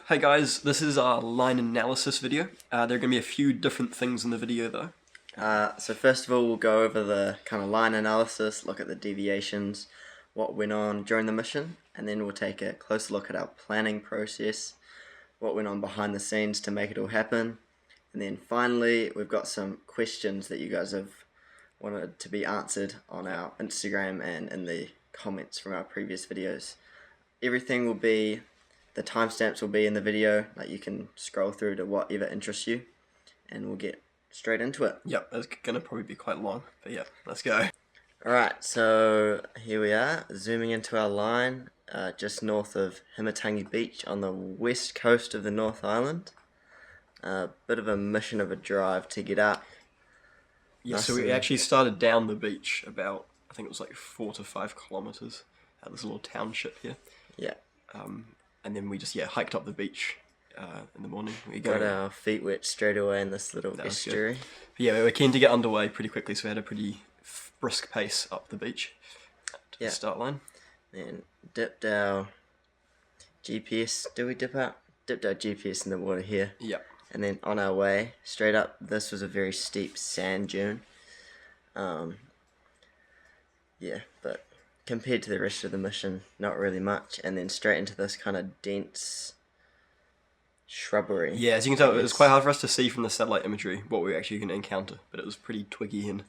Hey guys, this is our line analysis video. There are going to be a few different things in the video though. So first of all, we'll go over the kind of line analysis, look at the deviations, what went on during the mission, and then we'll take a closer look at our planning process, what went on behind the scenes to make it all happen, and then finally we've got some questions that you guys have wanted to be answered on our Instagram and in the comments from our previous videos. Everything will be, the timestamps will be in the video, like you can scroll through to whatever interests you, and we'll get straight into it. Yep, it's going to probably be quite long, but yeah, let's go. Alright, so here we are, zooming into our line, just north of Himatangi Beach on the west coast of the North Island. Bit of a mission of a drive to get up. Yeah, so we actually started down the beach about, I think it was like 4 to 5 kilometers at this little township here. Yeah. And then we just, hiked up the beach in the morning. We Got our feet wet straight away in this little estuary. But yeah, we were keen to get underway pretty quickly, so we had a pretty brisk pace up the beach to the start line. Then dipped our GPS. Do we dip out? Dipped our GPS in the water here. Yep. And then on our way, straight up, this was a very steep sand dune. Yeah, but compared to the rest of the mission, not really much. And then straight into this kind of dense shrubbery. Yeah, as you can tell, it was quite hard for us to see from the satellite imagery what we were actually going to encounter, but it was pretty twiggy and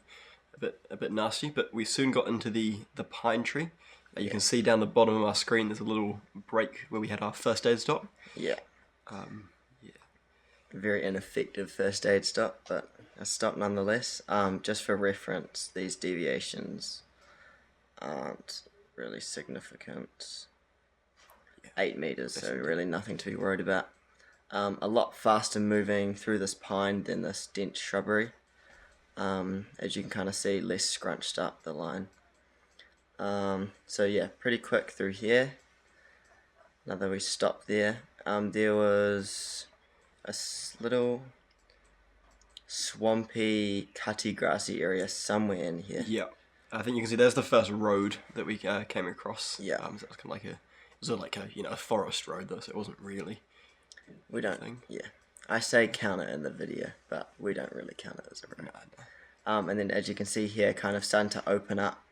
a bit nasty. But we soon got into the pine tree. You can see down the bottom of our screen there's a little break where we had our first aid stop. Yeah. Very ineffective first aid stop, but a stop nonetheless. Just for reference, these deviations aren't really significant. 8 meters, so really nothing to be worried about. A lot faster moving through this pine than this dense shrubbery. As you can kind of see, less scrunched up the line. So yeah, pretty quick through here. Another we stopped there. There was a little swampy, cutty, grassy area somewhere in here. Yeah, I think you can see there's the first road that we came across. Yeah. So it was kind of like a forest road though, so it wasn't really. We don't. Yeah, I say count it in the video, but we don't really count it as a road. No. And then as you can see here, kind of starting to open up.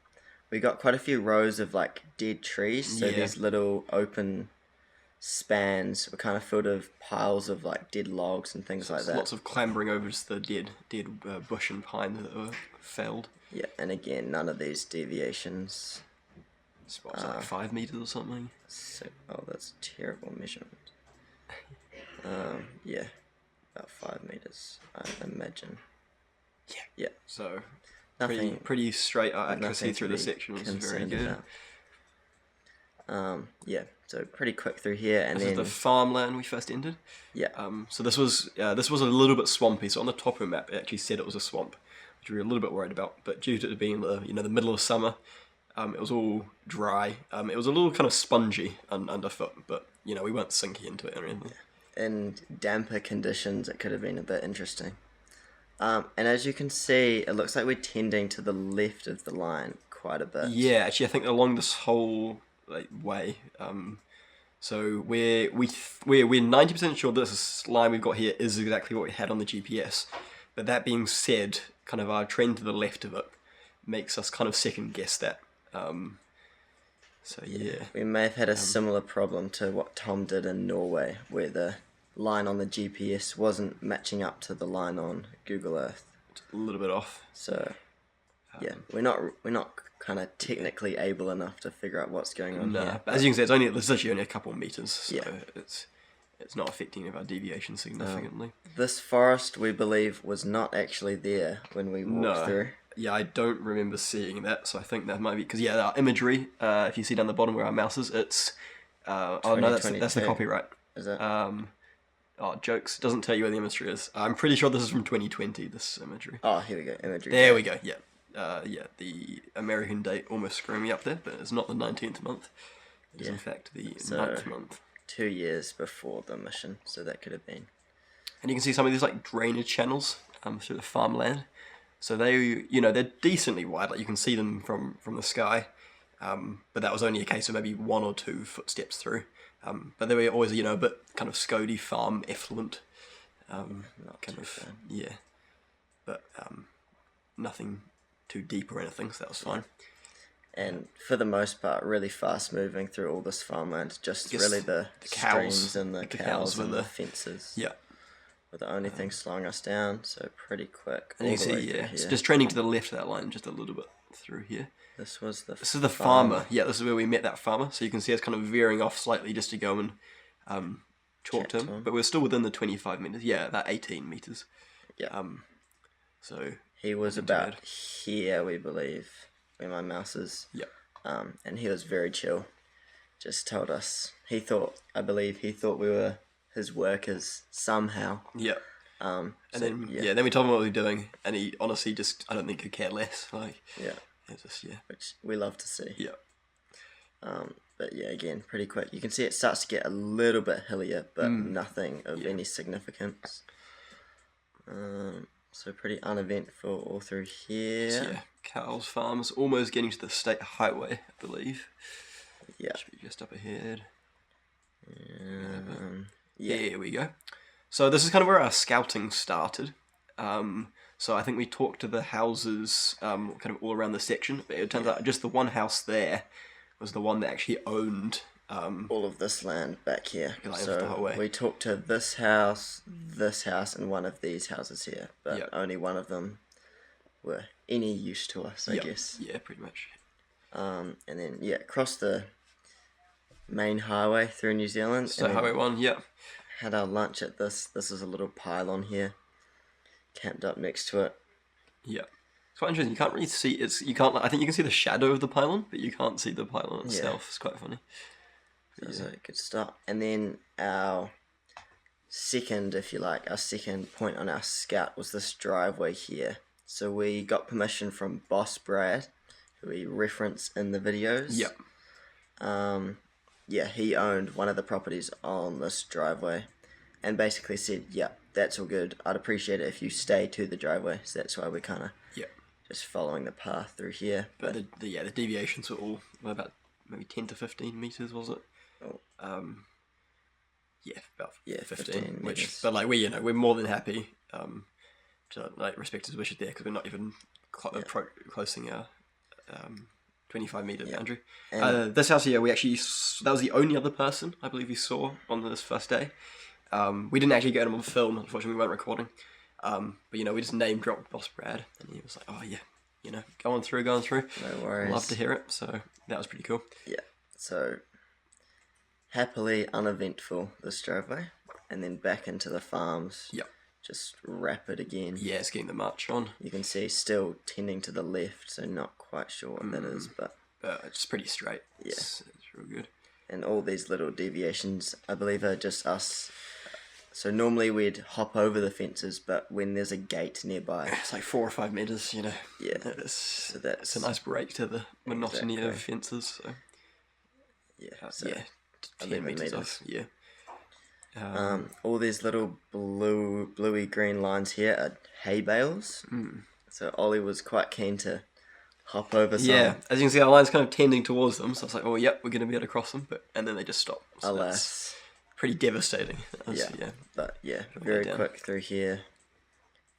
We got quite a few rows of like dead trees, so these little open spans were kind of filled with piles of like dead logs and things like that. Lots of clambering over just the dead bush and pine that were felled. Yeah, and again, none of these deviations. It's like 5 meters or something. So, oh, that's terrible measurement. Yeah, about 5 meters, I imagine. Yeah. So Nothing. pretty straight accuracy through the section was very good. Yeah, so pretty quick through here, and this is the farmland we first entered. Yeah. So this was a little bit swampy. So on the top of the map, it actually said it was a swamp, which we were a little bit worried about. But due to it being the middle of summer, it was all dry. It was a little kind of spongy underfoot, but we weren't sinking into it or anything. In damper conditions, it could have been a bit interesting. And as you can see, it looks like we're tending to the left of the line quite a bit. Yeah, actually, I think along this whole way. So we're 90% sure this line we've got here is exactly what we had on the GPS. But that being said, kind of our trend to the left of it makes us kind of second guess that. So yeah. We may have had a similar problem to what Tom did in Norway, where the line on the GPS wasn't matching up to the line on Google Earth. It's a little bit off. So yeah, we're not kind of technically able enough to figure out what's going on here. But as you can see, it's actually only a couple of meters, so it's not affecting our deviation significantly. This forest, we believe, was not actually there when we walked through. Yeah, I don't remember seeing that, so I think that might be because our imagery. If you see down the bottom where our mouse is, it's oh no, that's the copyright. Is it? Oh, jokes. Doesn't tell you where the imagery is. I'm pretty sure this is from 2020. This imagery. Oh, here we go. Imagery. There we go. Yeah. The American date almost screwing me up there, but it's not the 19th month. It is in fact the 9th month. 2 years before the mission, so that could have been. And you can see some of these like drainage channels through the farmland. So they're decently wide. Like you can see them from the sky. But that was only a case of maybe 1 or 2 footsteps through. But they were always, a bit kind of Scody farm effluent. Not Kind too of, bad. yeah. But nothing too deep or anything, so that was fine. And for the most part, really fast moving through all this farmland. Just Guess really the cows- streams and the the cows cows were and the the- fences Yeah. were the only thing slowing us down. So pretty quick. And you all can the way see, through yeah, it's here. just trending to the left of that line, just a little bit through here. This was the. This is the farmer. Yeah, this is where we met that farmer. So you can see us kind of veering off slightly just to go and talk to Chat to him. him. But we're still within the 25 meters. Yeah, about 18 meters. Yeah. So He was Wasn't too about bad. here, we believe, where my mouse is. yeah, And he was very chill. Just told us I believe he thought we were his workers somehow. yeah. And And then then we told him what we were doing, and he honestly just I don't think could care less. Like yeah, it's just which we love to see. yeah. But yeah, again, pretty quick. You can see it starts to get a little bit hillier, but nothing of Yeah. any significance. So pretty uneventful all through here. So, yeah. Cows farms almost getting to the state highway, I believe. Yeah. Should be just up ahead. Yeah. Here we go. So this is kind of where our scouting started. So I think we talked to the houses kind of all around the section. But it turns out just the one house there was the one that actually owned. All of this land back here. Like the whole way. We talked to this house, and one of these houses here, but Yep. only one of them were any use to us, I Yep. guess. Yeah, pretty much. And then across the main highway through New Zealand. So and then Highway 1, yeah. had our lunch at this. This is a little pylon here, camped up next to it. Yeah. It's quite interesting. You can't really see you can't I think you can see the shadow of the pylon, but you can't see the pylon itself. It's quite funny. That was a good start. And then our second, if you like, our second point on our scout was this driveway here. So we got permission from Boss Brad, who we reference in the videos. Yeah. He owned one of the properties on this driveway and basically said, that's all good. I'd appreciate it if you stay to the driveway. So that's why we're kind of Yeah. just following the path through here. But the deviations were all about maybe 10 to 15 meters, was it? Oh. About 15. 15 Which, meters. but like we're more than happy to like respect his wishes there because we're not even closing our 25 meter boundary. And- This house here, that was the only other person I believe we saw on this first day. We didn't actually get him on film, unfortunately. We weren't recording. But we just name dropped Boss Brad, and he was like, "Oh yeah, going through." No worries. Love to hear it. So that was pretty cool. Yeah, so happily uneventful this driveway, and then back into the farms. Yep. Just rapid again. Yeah, it's getting the march on. You can see still tending to the left, so not quite sure what that is, but It's pretty straight. Yeah. It's real good. and all these little deviations, I believe, are just us. So normally we'd hop over the fences, but when there's a gate nearby, It's like 4 or 5 meters, Yeah. It's that's- a nice break to the monotony of Exactly. fences. So so 10 11 meters meters. off. Yeah. All these little bluey green lines here are hay bales. So Ollie was quite keen to hop over some. Yeah, as you can see, our line's kind of tending towards them. So I was like, "Oh, yep, we're going to be able to cross them," and then they just stop. So that's Alas. pretty devastating. But way very down. quick through here.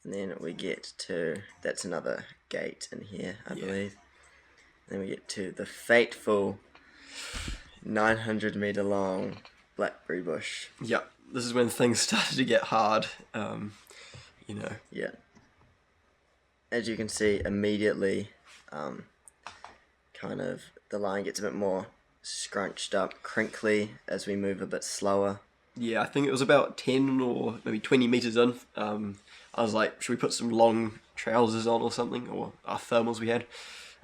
And then we get to, that's another gate in here, I believe. Then we get to the fateful 900 meter long blackberry bush. Yep. This is when things started to get hard. Yeah. As you can see, immediately, kind of, the line gets a bit more scrunched up, crinkly as we move a bit slower. Yeah, I think it was about 10 or maybe 20 meters in. I was like, should we put some long trousers on or something, or our thermals we had?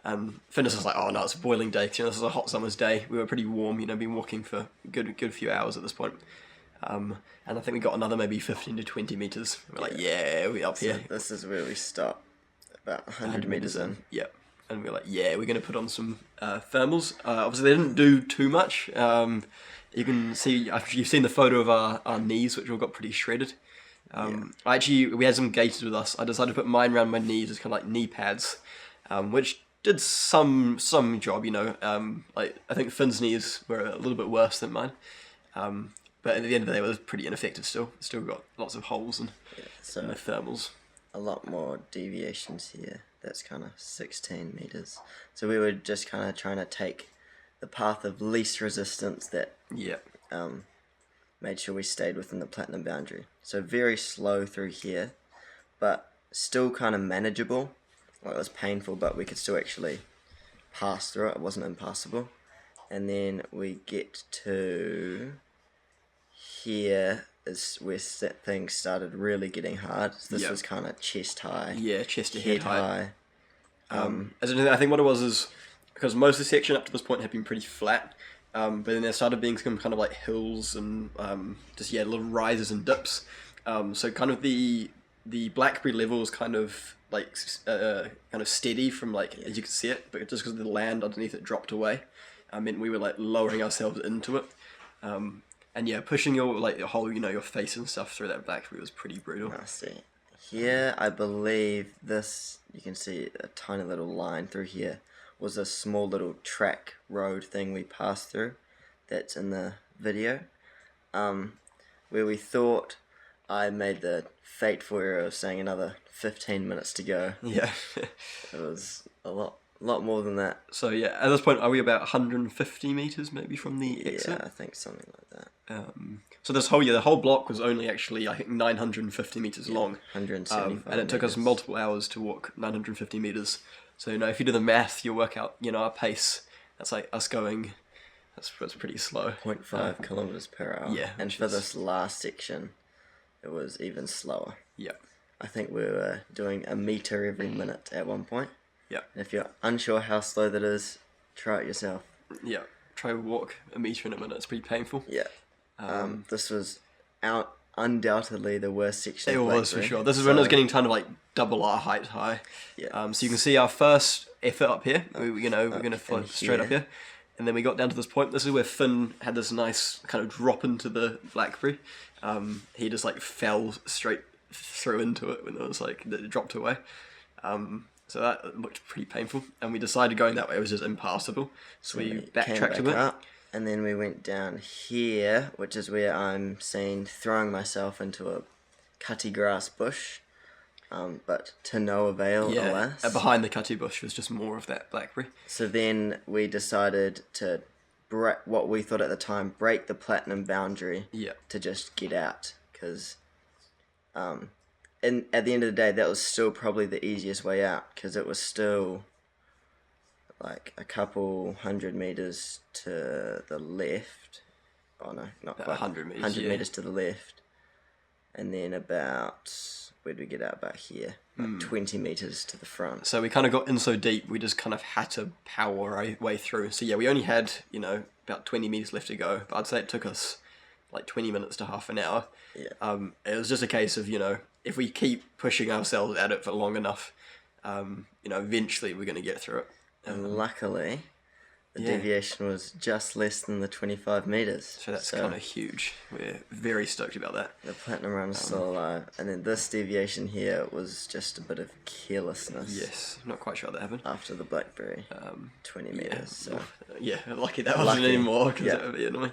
And Finnis was like, oh no, it's a boiling day. This is a hot summer's day. We were pretty warm, been walking for a good few hours at this point. And I think we got another maybe 15 to 20 meters. We're like, we're up here. This is where we stop, about 100 meters in. Yep. And we're like, we're going to put on some thermals. Obviously, they didn't do too much. You can see, you've seen the photo of our knees, which all got pretty shredded. We had some gaiters with us. I decided to put mine around my knees as kind of like knee pads, which did some job, I think Finn's knees were a little bit worse than mine. But at the end of the day, it was pretty ineffective still. Still got lots of holes and So no thermals. a lot more deviations here. That's kind of 16 meters. So we were just kind of trying to take the path of least resistance that Yeah. made sure we stayed within the platinum boundary. So very slow through here, but still kind of manageable. Well, it was painful, but we could still actually pass through it. It wasn't impassable. And then we get to here is where things started really getting hard. So this Yep. was kind of chest high, Yeah, chest to head head height. high. I think what it was is because most of the section up to this point had been pretty flat, but then there started being some kind of like hills and just little rises and dips. So kind of the Blackberry level was kind of like kind of steady from like as you could see it, but just because the land underneath it dropped away, meant we were like lowering ourselves into it. And yeah, pushing your whole your face and stuff through that Blackberry was pretty brutal. I see. Here, I believe this, you can see a tiny little line through here, was a small little track road thing we passed through. That's in the video. Where we thought I made the fateful error of saying another 15 minutes to go. Yeah. It was a lot more than that. So yeah, at this point, are we about 150 meters maybe from the Yeah, exit? I think something like that. So this whole the whole block was only actually I think 950 meters long, 175 and it took us meters. multiple hours to walk 950 meters. So if you do the math, you'll work out our pace. That's like us going. That's pretty slow. 0.5 kilometers per hour. yeah, And which for is- this last section, it was even slower. Yeah. I think we were doing a meter every minute at one point. Yeah. And if you're unsure how slow that is, try it yourself. Yeah. Try to walk a meter in a minute. It's pretty painful. Yeah. This was undoubtedly the worst section. It of was for Blackberry. sure. This is when it was So, getting kind of like double our height high. Yeah. So you can see our first effort up here. We're going to float in straight up here. here. And then we got down to this point. This is where Finn had this nice kind of drop into the Blackberry. He just like fell straight through into it when it was like it dropped away. So that looked pretty painful. And we decided going that way was just impassable. So we came backtracked a back bit. up, and then we went down here, which is where I'm seen throwing myself into a cutty grass bush, but to no avail, Yeah, alas. and behind the cutty bush was just more of that Blackberry. So then we decided to what we thought at the time break the platinum boundary Yeah. to just get out, because at the end of the day that was still probably the easiest way out, because it was still like a couple 100 meters to the left. Oh no, not About quite. 100 meters, 100 yeah. meters to the left, and then about, where did we get out? About here, like 20 meters to the front. So we kind of got in so deep, we just kind of had to power our way through. So yeah, we only had, about 20 meters left to go. But I'd say it took us like 20 minutes to half an hour. Yeah. It was just a case of, if we keep pushing ourselves at it for long enough, eventually we're going to get through it. And luckily, the yeah. deviation was just less than the 25 meters. So that's kind of huge. We're very stoked about that. The platinum run is still alive. And then this deviation here was just a bit of carelessness. Yes, I'm not quite sure how that happened. After the Blackberry, 20 meters. Yeah, So, yeah, lucky that wasn't Lucky. anymore because Yeah. that would be annoying.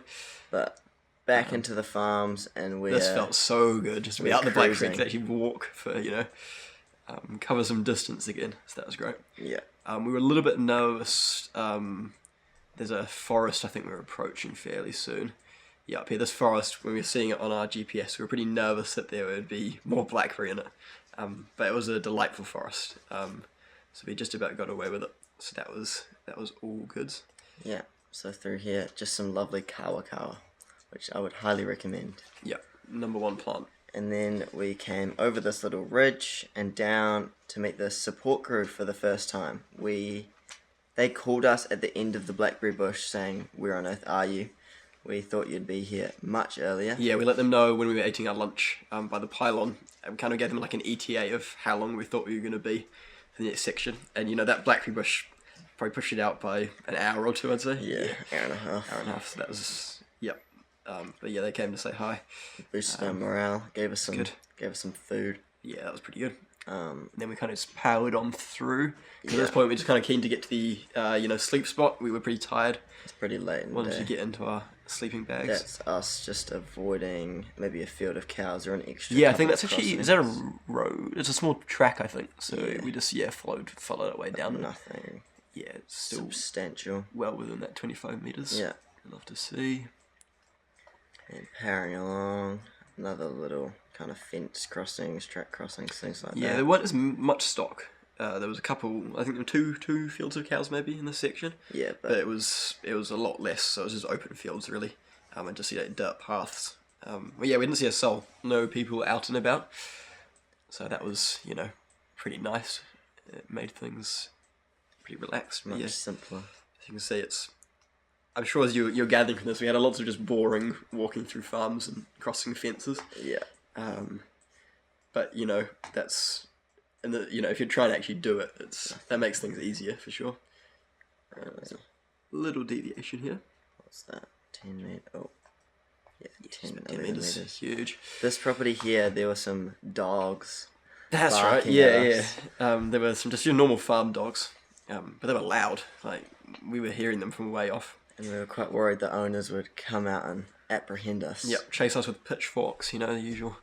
but back into the farms, and we're This felt so good just to be we're out in the Blackberry cruising. to actually walk for, cover some distance again. So that was great. yeah. We were a little bit nervous. There's a forest I think we were approaching fairly soon. Yeah, up here, this forest, when we were seeing it on our GPS, we were pretty nervous that there would be more Blackberry in it. But it was a delightful forest. So we just about got away with it. So that was all good. Yeah. So through here, just some lovely kawa, which I would highly recommend. Yeah, number one plant. And then we came over this little ridge and down to meet the support crew for the first time. They called us at the end of the Blackberry bush saying, "Where on earth are you? We thought you'd be here much earlier." Yeah, we let them know when we were eating our lunch by the pylon, and we kind of gave them like an ETA of how long we thought we were going to be for the next section. And that Blackberry bush probably pushed it out by an hour or two, I'd say. Yeah, hour and a half. Hour and a half. So that was but yeah, they came to say hi. Boosted our morale, gave us good. some food. Yeah, that was pretty good. And then we kind of just powered on through. 'Cause at this point, we were just kind of keen to get to the sleep spot. We were pretty tired. It's pretty late in the Wanted day. to get into our sleeping bags. That's us just avoiding maybe a field of cows or an extra. Yeah, I think couple that's of actually, is crossings. that a road? It's a small track, I think. So Yeah. we just, followed our way down. Nothing Yeah, it's still substantial. well within that 25 metres. Yeah. I'd love to see. And powering along, another little kind of fence crossings, track crossings, things like Yeah, that. there weren't as much stock. There was a couple, I think there were two fields of cows maybe in this section. Yeah, But it was a lot less, so it was just open fields really. And just dirt paths. But yeah, we didn't see a soul. No people out and about. So that was, pretty nice. It made things pretty relaxed. But much yeah, simpler. as you can see, I'm sure as you're gathering from this, we had lots of just boring walking through farms and crossing fences. Yeah. But that's, and if you're trying to actually do it, that makes things easier for sure. There's a little deviation here. What's that? 10 metre. Oh. Yeah, 10, 10 11 meters, metres. huge. This property here, there were some dogs. That's right. barking Yeah, at yeah. us. There were some just your normal farm dogs, but they were loud. Like we were hearing them from way off. And we were quite worried the owners would come out and apprehend us. Yep, chase us with pitchforks. The usual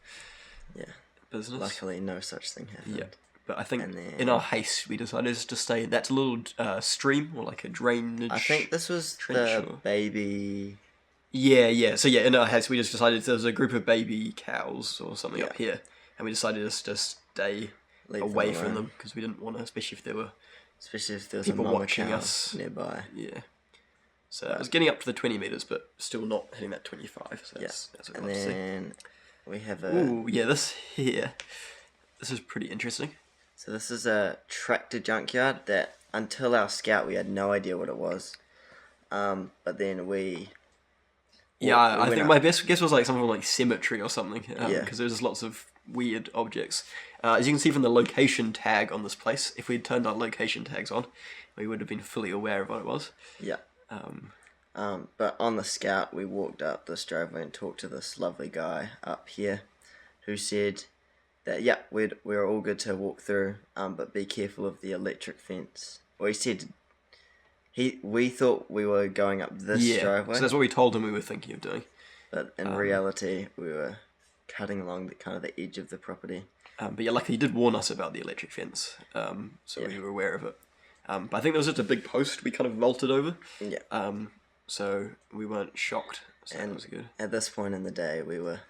Yeah. business. Luckily, no such thing happened. Yeah. But I think And then- in our haste, we decided to stay. That's a little stream or like a drainage. I think this was Trench the or- baby. Yeah. So yeah, in our haste, we just decided there was a group of baby cows or something up Yeah. here, and we decided just to stay Leave away them from alone. them because we didn't want to, especially if there were Especially if there was people a mama watching cow us. nearby. Yeah. So it was getting up to the 20 meters, but still not hitting that 25. So Yeah. that's what And I'd love to see. then we have a. Ooh, yeah, this is pretty interesting. So this is a tractor junkyard that until our scout we had no idea what it was. But then we. Yeah, we I went think up- my best guess was like something like cemetery or something. Yeah. Because there's lots of weird objects. As you can see from the location tag on this place, if we'd turned our location tags on, we would have been fully aware of what it was. Yeah. Um, But on the scout, we walked up this driveway and talked to this lovely guy up here, who said that we're all good to walk through, but be careful of the electric fence. Well, he said we thought we were going up this yeah, driveway, so that's what we told him we were thinking of doing. but in reality, we were cutting along the kind of the edge of the property. But yeah, luckily he did warn us about the electric fence, so we were aware of it. But I think there was just a big post we kind of vaulted over, Yeah. so we weren't shocked. So that And was good. at this point in the day, we were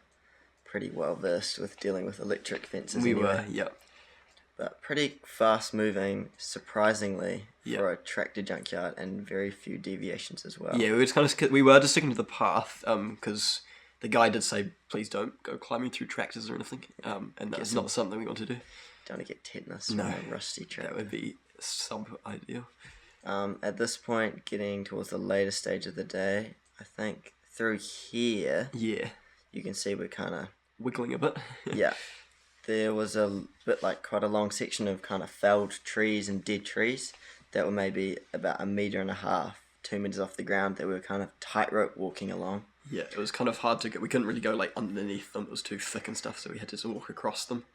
pretty well versed with dealing with electric fences. We anyway. were, yeah. But pretty fast moving, surprisingly, Yeah. for a tractor junkyard, and very few deviations as well. Yeah, we were just sticking to the path, because the guy did say, please don't go climbing through tractors or anything, and that's not something we want to do. Don't want to get tetanus No. from a rusty That tractor. would be sub-ideal. At this point, getting towards the later stage of the day, I think through here, Yeah, you can see we're kind of, wiggling a bit. yeah. There was a bit like quite a long section of kind of felled trees and dead trees that were maybe about 1.5 meters, 2 meters off the ground, that we were kind of tightrope walking along. Yeah, it was kind of hard to get. We couldn't really go like underneath them. It was too thick and stuff, so we had to walk across them.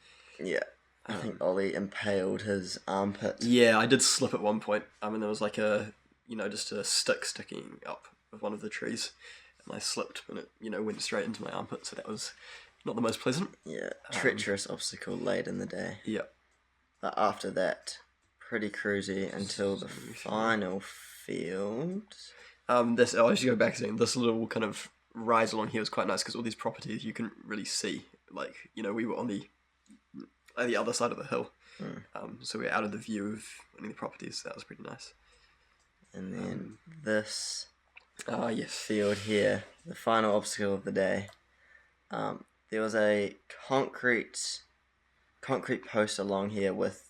Yeah. I think Ollie impaled his armpit. Yeah, I did slip at one point. And there was like just a stick sticking up of one of the trees, and I slipped and it went straight into my armpit. So that was not the most pleasant. Yeah, treacherous obstacle late in the day. Yeah. But after that, pretty cruisy until the final field. I should go back saying this little kind of rise along here was quite nice because all these properties you couldn't really see. Like we were on the other side of the hill, so we were out of the view of any of the properties. So that was pretty nice. And then this Yes. field here, the final obstacle of the day. There was a concrete post along here with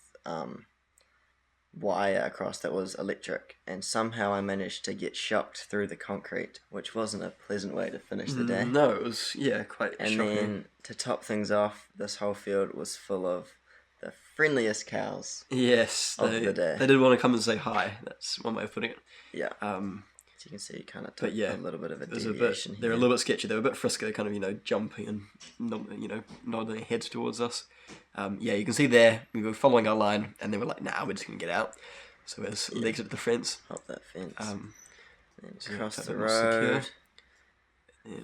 wire across that was electric, and somehow I managed to get shocked through the concrete, which wasn't a pleasant way to finish the day. No, it was quite And shocking. then to top things off, this whole field was full of the friendliest cows. Yes, of they the day. they did want to come and say hi. That's one way of putting it. Yeah, Um, as you can see, kind of but took yeah, a little bit of a there's a bit. deviation They're a here. little bit sketchy. They were a bit frisky. They're kind of jumping and nodding their heads towards us. Yeah, you can see there we were following our line, and they were like, "Nah, we're just gonna get out." So we just exited the fence. Hop that fence. Um, Then yeah, cross so the a bit more secure. road.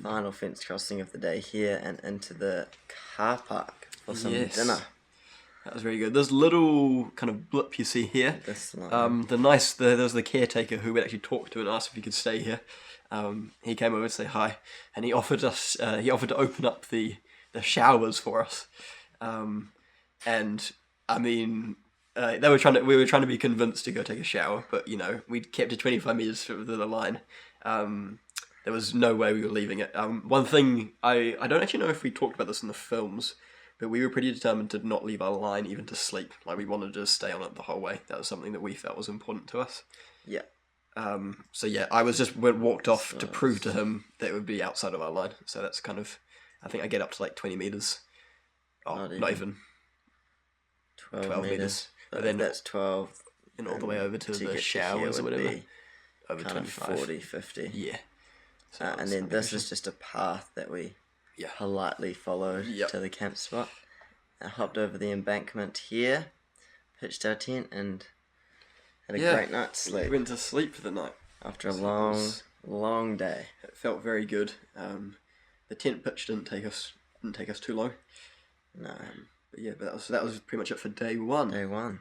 Final fence crossing of the day here and into the car park for some Yes. dinner. That was very good. This little kind of blip you see here. This line. There was the caretaker who we actually talked to and asked if he could stay here. He came over to say hi, and he offered to open up the showers for us. And I mean, we were trying to be convinced to go take a shower, but you know, we kept it 25 meters from the line. There was no way we were leaving it. One thing I don't actually know if we talked about this in the films, but we were pretty determined to not leave our line even to sleep. Like, we wanted to stay on it the whole way. That was something that we felt was important to us. Yeah. So yeah, I walked off to prove to him that it would be outside of our line. So that's kind of, I think I get up to like 20 meters. Oh, not even. 12 meters. But then that's 12. And all the way over to the get showers or would whatever. be Over kind of 25. 40, 50. Yeah. So And then this is just a path that we politely followed to the camp spot. I hopped over the embankment here, pitched our tent, and had a great night's sleep. We went to sleep for the night. After a long day. It felt very good. The tent pitch didn't take us too long. No. But that was pretty much it for day one. Day one.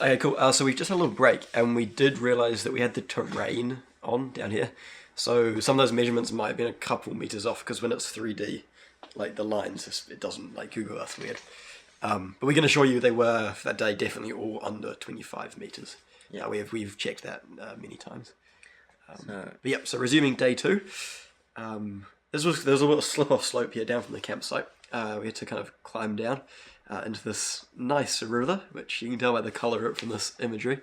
Okay, cool. So we just had a little break, and we did realise that we had the terrain on down here. So some of those measurements might have been a couple meters off, because when it's 3D, like the lines, it doesn't like Google Earth weird. But we can assure you they were for that day definitely all under 25 meters. Yeah, we've checked that many times. So resuming day two. There was a little slip-off slope here down from the campsite. We had to kind of climb down into this nice river, which you can tell by the colour of it from this imagery.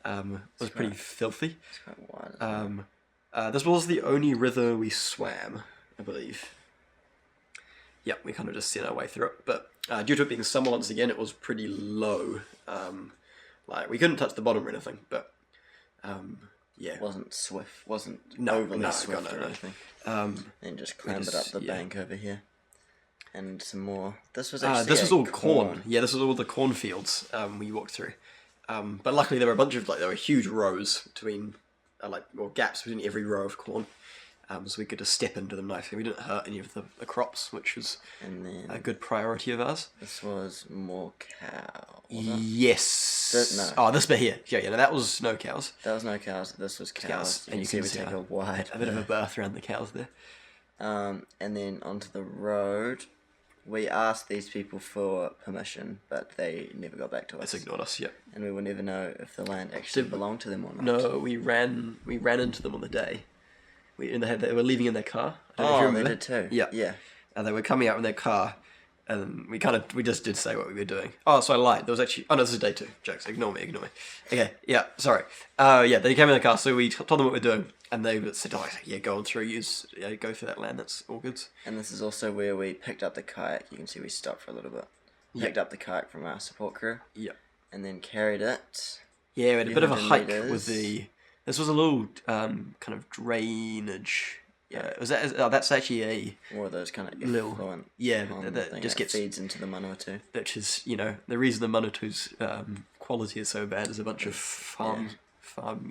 Was pretty filthy. It's quite wide. This was the only river we swam, I believe. Yep, we kind of just sent our way through it. But due to it being summer once again, it was pretty low. Like, we couldn't touch the bottom or anything, but yeah. Wasn't swift, wasn't overly swift or anything. And just clambered up the bank over here. And some more. This was actually this was all corn. Yeah, this was all the cornfields we walked through. But luckily there were a bunch of, there were huge rows between, gaps between every row of corn. So we could just step into them nicely. We didn't hurt any of the crops, which was a good priority of ours. This was more cow. Yes. No. Oh, this bit here. Yeah, no, that was no cows. That was no cows. This was cows. And you can see we take a bit of a berth around the cows there. And then onto the road. We asked these people for permission, but they never got back to us. They ignored us, yeah. And we will never know if the land actually belonged to them or not. No, we ran into them on the day. They were leaving in their car. I don't know if you remember. They did too. Yeah. And they were coming out in their car, and we just did say what we were doing. Oh, so I lied. There was actually... Oh, no, this is day two. Jokes. Ignore me. Okay, yeah, sorry. They came in the car, so we told them what we're doing, and they said, go on through, go through that land, that's all good. And this is also where we picked up the kayak. You can see we stopped for a little bit. Picked up the kayak from our support crew. Yeah. And then carried it. Yeah, we had a bit of a hike with the... This was a little kind of drainage. Yeah, that's actually more of those kind of little. Yeah, that just gets feeds into the Manawatu. Which is, the reason the Manawatu's quality is so bad is a bunch of farm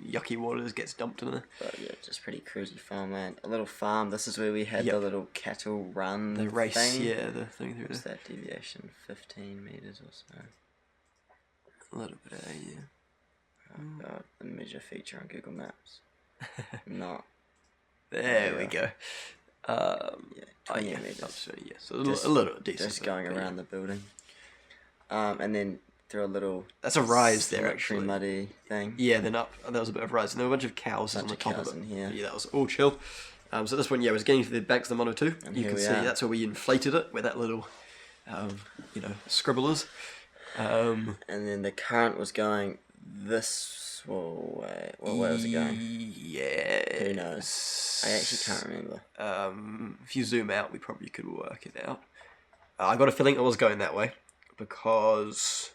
yucky waters gets dumped in there. But yeah, just pretty cruisy farmland. A little farm. This is where we had the little cattle run. The race, thing. the thing through. What's that deviation? 15 meters or so. A little bit, yeah. The measure feature on Google Maps. Not. There we go. 20 meters. So a little decent. Just going around the building. And then through a little... That's a rise there, actually. Muddy thing. Yeah, then up. There was a bit of rise. And there were a bunch of cows on the top of it. In here. Yeah, that was all chill. So this one, was getting to the banks of the Manawatu. And you can see that's where we inflated it, where that little, scribble is. And then the current was going this way. What way was it going? Yeah. Who knows? I actually can't remember. If you zoom out, we probably could work it out. I got a feeling it was going that way because,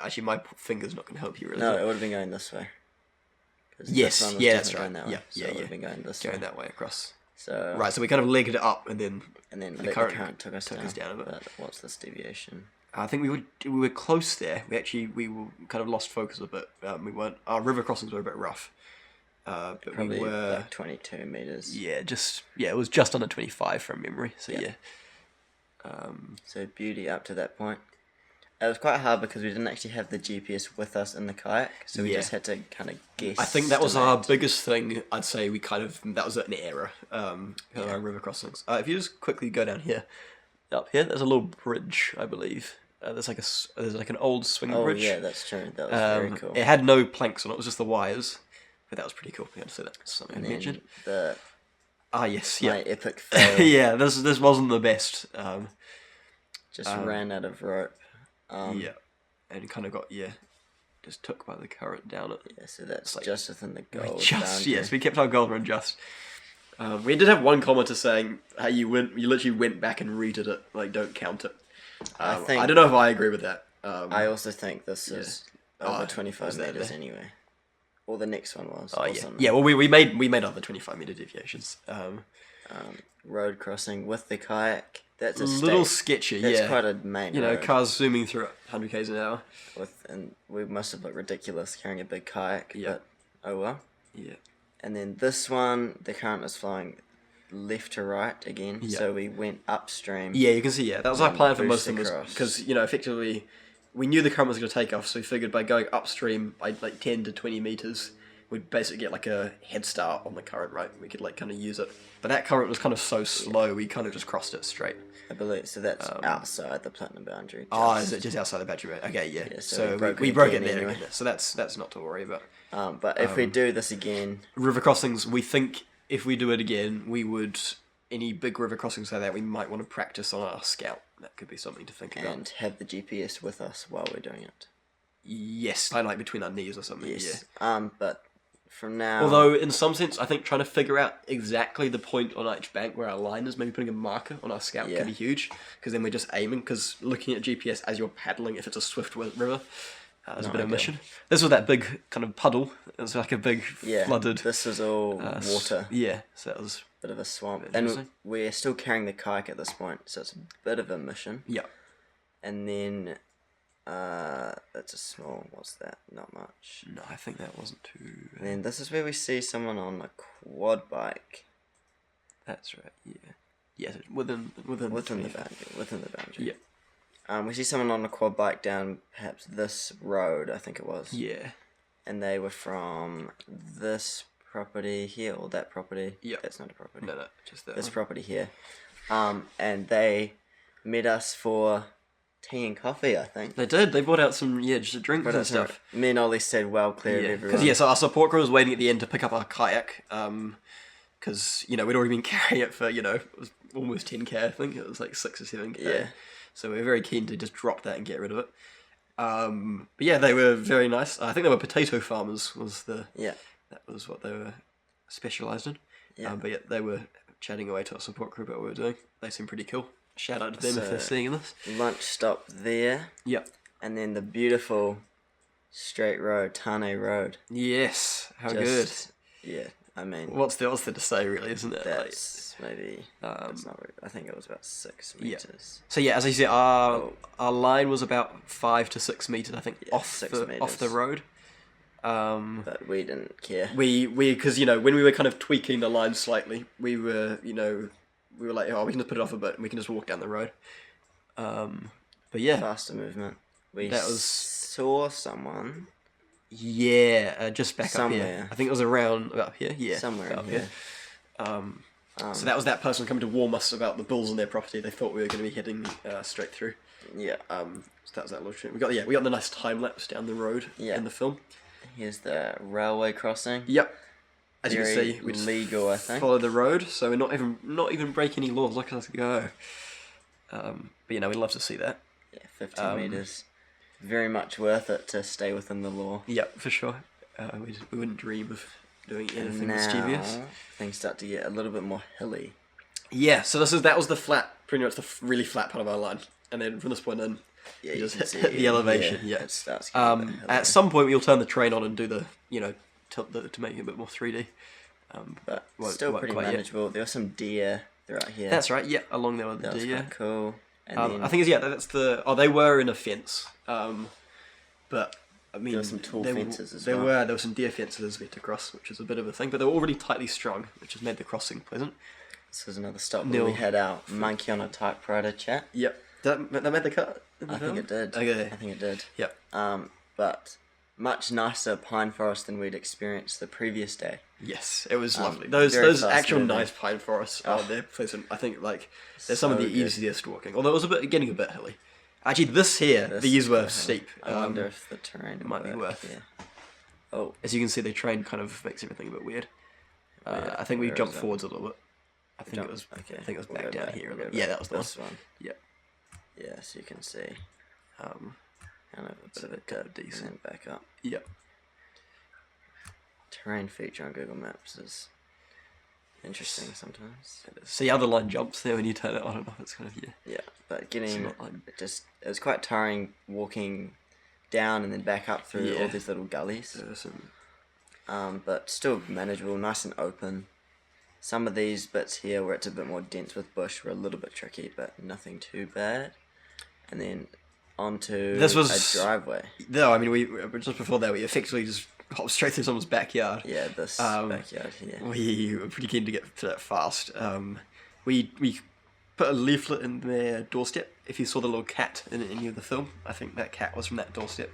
actually, my finger's not going to help you really. No, it would have been going this way. Yes, that's right. It would have been going this way. Going that way across. So right, so we kind of legged it up, and then the current took us down a bit. But what's this deviation? I think we were close there. We were kind of lost focus a bit. We weren't. Our river crossings were a bit rough. but Probably we were like 22 meters. it was just under 25 from memory. So yeah. So beauty up to that point. It was quite hard because we didn't actually have the GPS with us in the kayak, so we Yeah. just had to kind of guess. I think that was our biggest thing. I'd say that was an error. Yeah. Our river crossings. If you just quickly go down here, up here, there's a little bridge, I believe. There's like an old swing Oh bridge. yeah, that's true. That was very cool. It had no planks on it; it was just the wires. But that was pretty cool. We had to say that. Something And I then mentioned. the Yes, my yeah, epic fail yeah. This wasn't the best. just ran out of rope. Yeah, and kind of got just took by the current down it. Yeah, so that's like- just within the goal. Yes, we kept our goal run just. We did have one commenter saying how you literally went back and redid it, like don't count it. I think- I don't know if I agree with that. I also think this is over Oh, 25 was that meters there? anyway. Or the next one was. Oh or yeah, something. yeah. Well, we made other 25-meter deviations. Road crossing with the kayak. That's a Little state- sketchy, That's yeah. quite a main You know, road. cars zooming through at 100 k's an hour. And we must have looked ridiculous carrying a big kayak, Yeah. but oh well. Yeah. And then this one, the current is flowing left to right again, Yeah. so we went upstream. Yeah, you can see. Yeah, that was our And plan for boost most of them, across. because effectively, we knew the current was going to take off, so we figured by going upstream by like 10 to 20 meters, we'd basically get like a head start on the current, right? We could like kind of use it. But that current was kind of so slow, we kind of just crossed it straight. I believe so. That's outside the platinum boundary. Oh, just- is it just outside the battery? Okay, yeah. Yeah, so so we broke we it broke it again there anyway. again. So that's not to worry about. But if we do this again, River crossings, we think if we do it again, we would any big river crossings like that, we might want to practice on our scout. That could be something to think about. and have the GPS with us while we're doing it. Yes, like between our knees or something. Yes. Yeah. But from now, Although, in some sense, I think trying to figure out exactly the point on each bank where our line is, maybe putting a marker on our scout Yeah. can be huge, because then we're just aiming, because looking at GPS as you're paddling, if it's a swift river, is a Not bit of a ideal. mission. This was that big kind of puddle. It was like a big yeah, flooded... this is all water, Yeah, so that was... bit of a swamp, Bit and interesting. we're still carrying the kayak at this point, so it's a bit of a mission. Yeah. And then, that's a small. What's that? Not much. No, I think that wasn't too... And then this is where we see someone on a quad bike That's right, yeah. Yeah, so within within the 25. boundary. Within the boundary. Yeah. We see someone on a quad bike down perhaps this road, I think it was. Yeah. And they were from this property here, or that property. Yeah. That's not a property. No, just that This one. property here. And they met us for tea and coffee, I think. They did. They brought out some, just drinks But and stuff. Me and Ollie said well clear of everyone. Because so our support crew was waiting at the end to pick up our kayak. Because we'd already been carrying it for it was almost 10k. I think it was like 6 or 7k. Yeah. So we were very keen to just drop that and get rid of it. But yeah, they were very nice. I think they were potato farmers. Yeah. That was what they were specialised in. Yeah. But yeah, they were chatting away to our support crew about what we were doing. They seemed pretty cool. Shout out to them if So- they're seeing this. Lunch stop there. Yep. And then the beautiful straight road, Tane Road. Yes. How good. Just- Yeah, I mean, What's there to say, really, isn't it? that's maybe, that's um, not really, I think it was about 6 yeah. meters. So yeah, as I said, our line was about 5 to 6 meters, I think, Yeah, off 6 the meters. road. But we didn't care. We because when we were kind of tweaking the line slightly, we were we were like, oh, we can just put it off a bit and we can just walk down the road. But yeah, Faster movement. We That was- saw someone just back up here. Somewhere. I think it was around about here. Yeah, somewhere about in here. So that was that person coming to warn us about the bulls on their property. They thought we were going to be heading straight through. Yeah. So that was that little trip. We got the nice time lapse down the road Yeah. in the film. Here's the railway crossing. Yep. As you Very can see, we just legal, I think. follow the road, so we're not even breaking any laws. Look at us go. But we'd love to see that. Yeah, 15 meters. Very much worth it to stay within the law. Yep, for sure. We wouldn't dream of doing And anything now mischievous. things start to get a little bit more hilly. Yeah, so that was the flat, pretty much the really flat part of our line, and then from this point on, Yeah, you you just can see hit the it, elevation. Yeah. It starts getting a bit hilly. At some point, we'll turn the train on and do the tilt to make it a bit more 3D. But won't- still won't pretty quite yet. manageable. There were some deer throughout here. That's right. Yeah, along there with the that was deer. quite cool. And then I think that's the. Oh, they were in a fence. But I mean, There were some tall fences as there well. There were some deer fences we had to cross, which is a bit of a thing, but they were already tightly strung, which has made the crossing pleasant. This was another stop where Neil. we had our monkey on a typewriter chat. Yep. That made the cut? I think it did. Okay. I think it did. Yep. But much nicer pine forest than we'd experienced the previous day. Yes, it was lovely. very Those fast actual moving. nice pine forests are they're pleasant. I think like they're some So of the good. easiest walking. Although it was getting a bit hilly. Actually, this here, This these is were quite steep. I wonder if the terrain might be would worth. Yeah. Oh, As you can see, the train kind of makes everything a bit weird. Yeah, I think we where jumped is that? forwards a little bit. I think it was. Okay. I think it was we'll back go down back, here. a we'll go bit. Yeah, back. that was the this one. one. Yep. Yeah, so you can see Um, kind of a bit of a kind of dip decent. and then back up. yep. Terrain feature on Google Maps is interesting sometimes. See how the line jumps there when you turn it on and off. It's kind of Yeah, but getting not like- it was quite tiring walking down and then back up through Yeah. all these little gullies. There were some. But still manageable, nice and open. Some of these bits here where it's a bit more dense with bush were a little bit tricky, but nothing too bad. And then onto This was- a driveway. No, I mean we just before that we effectively just hopped straight through someone's backyard. Yeah, this backyard here. We were pretty keen to get to that fast. We put a leaflet in their doorstep. If you saw the little cat in any of the film, I think that cat was from that doorstep.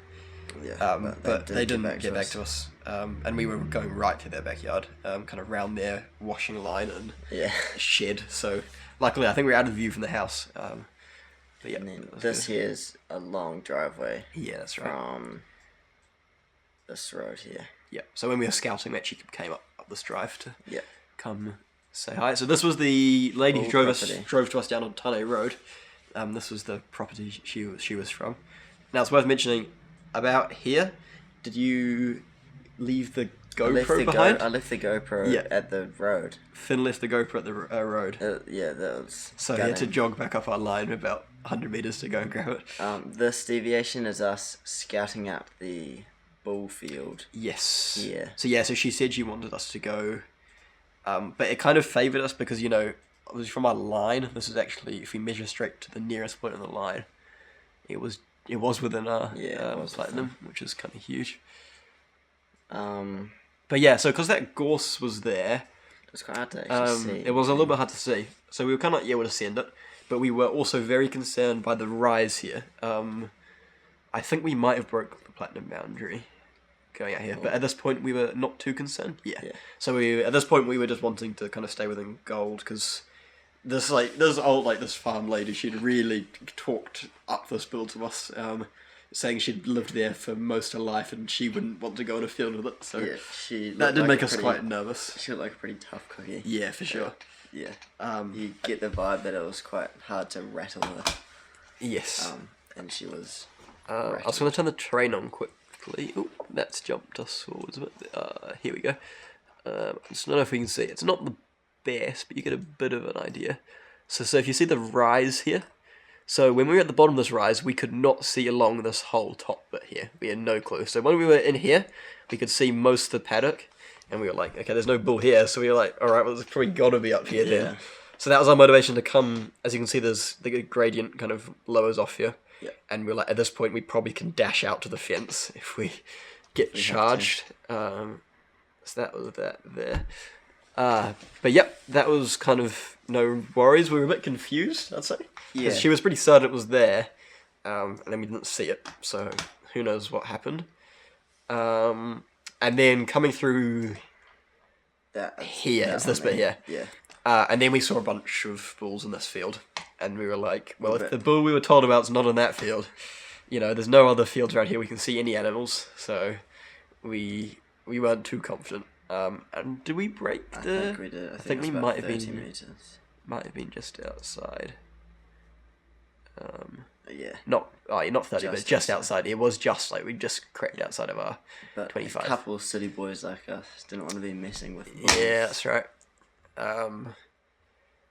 Yeah, But they didn't get back to us. And we were going right to their backyard, kind of round their washing line and Yeah. shed. So luckily, I think we were out of view from the house. But yeah, And then that was this good. here's a long driveway Yeah, that's right. from this road here. Yeah. So when we were scouting, we actually came up this drive to Yeah. come say hi. So this was the lady who Old drove property. to us down on Tane Road. This was the property she was from. Now it's worth mentioning about here. Did you leave the GoPro behind? I left the GoPro Yeah. at the road. Finn left the GoPro at the road, Yeah, that was. so he had to gutting. jog back up our line about 100 meters to go and grab it. This deviation is us scouting out the bull field. Yes. Yeah. So she said she wanted us to go, but it kind of favoured us because obviously from our line, this is actually if we measure straight to the nearest point on the line, it was within our Yeah, it was platinum, which is kind of huge. It But yeah, so because that gorse was there, was quite hard to actually see. it was a little bit hard to see. So we were kind of able to send it, but we were also very concerned by the rise here. I think we might have broke the platinum boundary going out here, but at this point we were not too concerned. Yeah. Yeah. So at this point we were just wanting to kind of stay within gold because this farm lady, she'd really talked up this bill to us, saying she'd lived there for most of her life and she wouldn't want to go in a field with it. So Yeah, she that looked did like make a us pretty- quite nervous. She looked like a pretty tough cookie. Yeah, for sure. Yeah. You get the vibe that it was quite hard to rattle her. Yes. And she was. I was going to turn the train on quickly. Oh, that's jumped us forwards a bit. Here we go. I just don't know if we can see. It's not the best, but you get a bit of an idea. So if you see the rise here, so when we were at the bottom of this rise, we could not see along this whole top bit here. We had no clue. So when we were in here, we could see most of the paddock, and we were like, okay, there's no bull here. So we were like, all right, well, there's probably got to be up here then. Yeah. So that was our motivation to come. As you can see, there's the gradient kind of lowers off here. Yeah. And we're like, at this point, we probably can dash out to the fence if we get have to. charged. So that was that there. But yep, that was kind of no worries. We were a bit confused, I'd say. 'Cause Yeah. she was pretty certain it was there, and then we didn't see it. So who knows what happened. And then coming through That here, it's this one bit there. here. Yeah. And then we saw a bunch of bulls in this field, and we were like, well, if bit. the bull we were told about is not in that field, there's no other fields around here we can see any animals, so we weren't too confident. And did we break I the... think we did. I think think we it was might about have 30 been- meters. Might have been just outside. Yeah. Not 30, but Just just outside. outside. It was just like, we just crept outside of our... But 25. a couple of city boys like us didn't want to be messing with. Yeah, that's right.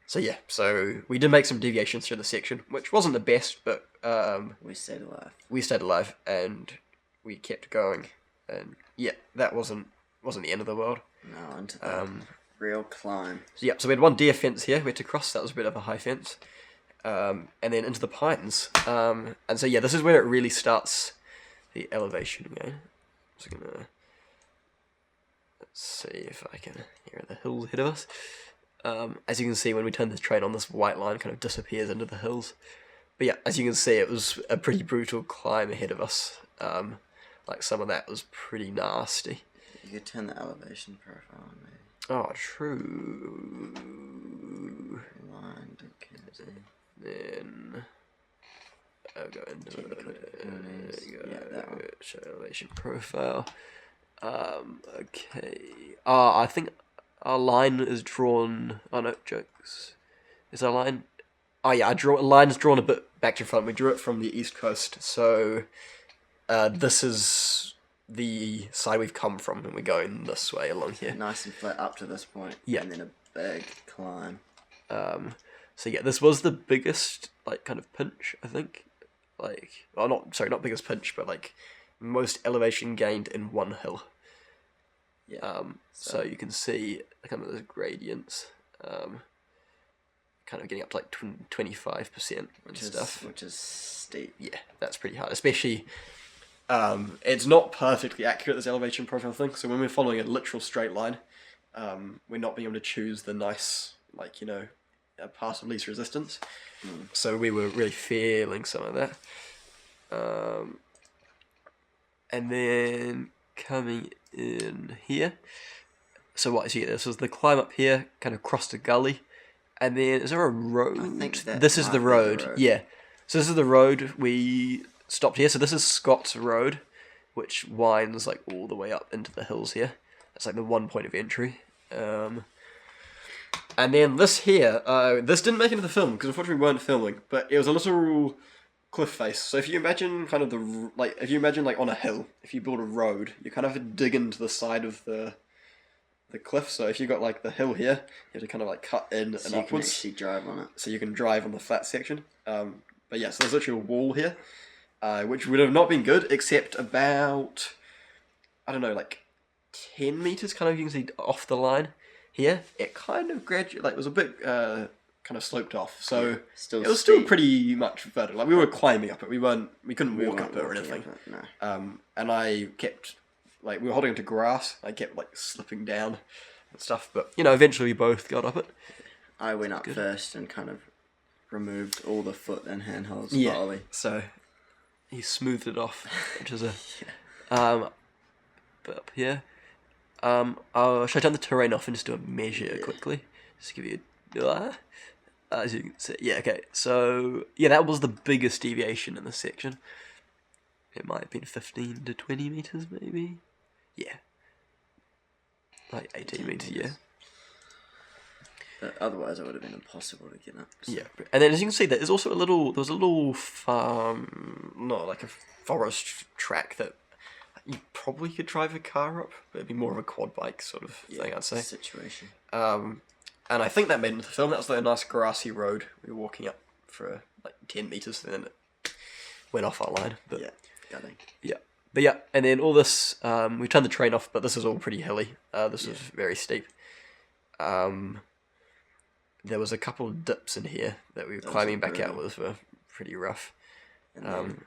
So we did make some deviations through the section, which wasn't the best, but We stayed alive. we stayed alive and we kept going. And yeah, that wasn't the end of the world. No, into the real climb. So we had one deer fence here we had to cross. That was a bit of a high fence. And then into the pines. And so yeah, this is where it really starts. the elevation again. Just gonna let's see if I can. Here are the hills ahead of us. As you can see, when we turn this train on, this white line kind of disappears into the hills. But yeah, as you can see, it was a pretty brutal climb ahead of us. Like some of that was pretty nasty. You could turn the elevation profile on, maybe. Oh, true. Line to Then I'll go into yeah, that one. show elevation profile. Okay. I think our line is drawn. Oh no, jokes. Is our line? Oh yeah, line's drawn a bit back to front. We drew it from the east coast, so this is the side we've come from, and we're going this way along here. Nice and flat up to this point. Yeah. And then a big climb. So yeah, this was the biggest like kind of pinch, I think. Like, well, not biggest pinch, but like most elevation gained in one hill. Yeah. So you can see kind of those gradients, kind of getting up to like 25% and stuff. Which is steep. Yeah, that's pretty hard, especially. It's not perfectly accurate, this elevation profile thing, so when we're following a literal straight line, we're not being able to choose the nice, like, path of least resistance. So we were really feeling some of that. And then coming in here, so what is here? This was the climb up here, kind of crossed a gully, and then is there a road? I think this is the road. Yeah. So this is the road we stopped here. So this is Scott's Road, which winds like all the way up into the hills here. That's like the one point of entry. And then this here, this didn't make it into the film because unfortunately we weren't filming, but it was a little cliff face. So if you imagine kind of on a hill, if you build a road, you kind of dig into the side of the cliff. So if you got like the hill here, you have to kind of like cut in So and you upwards. can actually drive on it. So you can drive on the flat section. But yeah, so there's literally a wall here, which would have not been good, except about, I don't know, like 10 meters kind of, you can see off the line here. It kind of gradually, like, it was a bit kind of sloped off. So Yeah, still it was still steep. pretty much vertical. Like, we were climbing up it. We couldn't walk weren't up it or walking anything. up it, no. And I kept, like, we were holding onto grass. I kept, like, slipping down and stuff. But, eventually we both got up it. I went up first and kind of removed all the foot and handholds. Yeah. Ollie. So he smoothed it off, which is a bit up here. Should I turn the terrain off and just do a measure quickly? Just give you as you can see. Yeah, okay. So yeah, that was the biggest deviation in this section. It might have been 15 to 20 meters, maybe. Yeah, like 18 meters. Yeah. But otherwise, it would have been impossible to get up. So. Yeah, and then as you can see, there was a little farm, not like a forest track that you probably could drive a car up, but it'd be more of a quad bike sort of thing, I'd say. Situation. And I think that made it into the film. That was like a nice grassy road. We were walking up for like 10 meters, and then it went off our line. But Yeah, gutting. yeah. But yeah, and then all this, we turned the train off, but this is all pretty hilly. This is very steep. There was a couple of dips in here that we were climbing back out with, were pretty rough.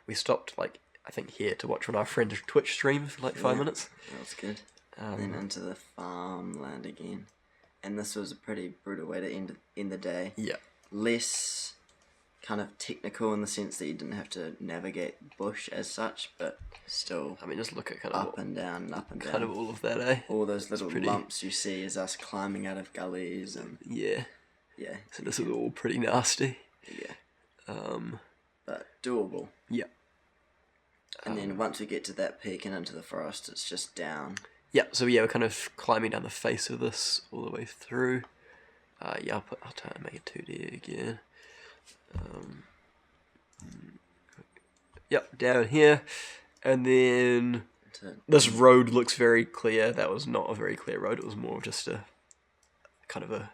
We stopped, like, I think here to watch one of our friends' Twitch stream for like 5 minutes. That was good. And then into the farmland again. And this was a pretty brutal way to end the day. Yeah. Less kind of technical in the sense that you didn't have to navigate bush as such, but still I mean, just look at kind of up and down, up and down. kind of all of that, eh? All those little pretty- lumps you see is us climbing out of gullies and Yeah. yeah, So this is all pretty nasty. yeah, Um, but doable. yeah. And then once we get to that peak and into the forest, it's just down. Yeah, so yeah, we're kind of climbing down the face of this all the way through. Yeah, I'll try and make it 2D again. Yep, down here. And then this road looks very clear. That was not a very clear road. It was more of just a kind of a,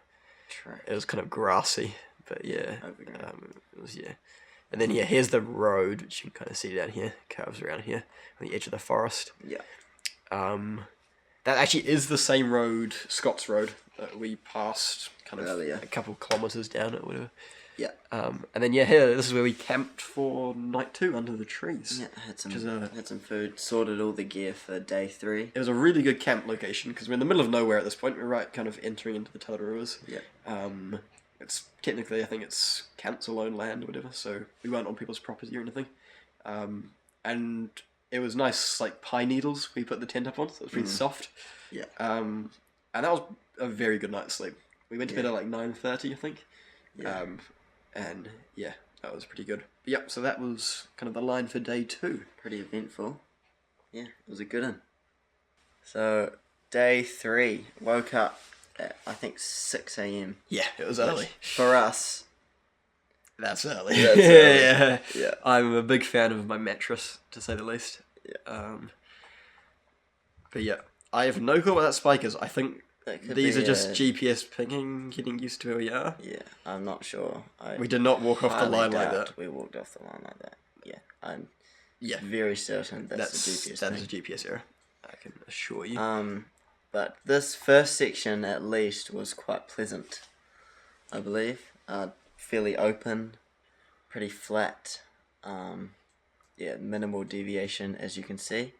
Track. it was kind of grassy. But yeah, Overgrown. it was, yeah. And then, yeah, here's the road, which you can kind of see down here, curves around here, on the edge of the forest. Yeah. That actually is the same road, Scott's Road, that we passed kind of Earlier. a couple kilometres down or whatever. Yeah. And then here, this is where we camped for night 2 under the trees. Yeah, had some Which is had some food, sorted all the gear for day 3. It was a really good camp location because we're in the middle of nowhere at this point. We're right kind of entering into the Tararuas. Yeah. It's technically, I think it's council-owned land or whatever, so we weren't on people's property or anything. And it was nice, like pine needles we put the tent up on, so it was pretty soft. Yeah. And that was a very good night's sleep. We went to bed at like 9:30, I think. Yeah. And yeah, that was pretty good. But yep, so that was kind of the line for day 2. Pretty eventful. Yeah, it was a good one. So, day 3, woke up at, I think, 6 a.m. Yeah, it was early. For us. That's early. That's early. Yeah. Yeah. I'm a big fan of my mattress, to say the least. Yeah. But yeah, I have no clue what that spike is. I think That could these be are just a- GPS pinging, getting used to where we are. Yeah, I'm not sure. We did not walk off the highly line like doubt that. We walked off the line like that. Yeah, I'm Yeah, very certain that's a GPS that is thing. a GPS error. I can assure you. But this first section, at least, was quite pleasant, I believe. Fairly open, pretty flat. Yeah, minimal deviation, as you can see.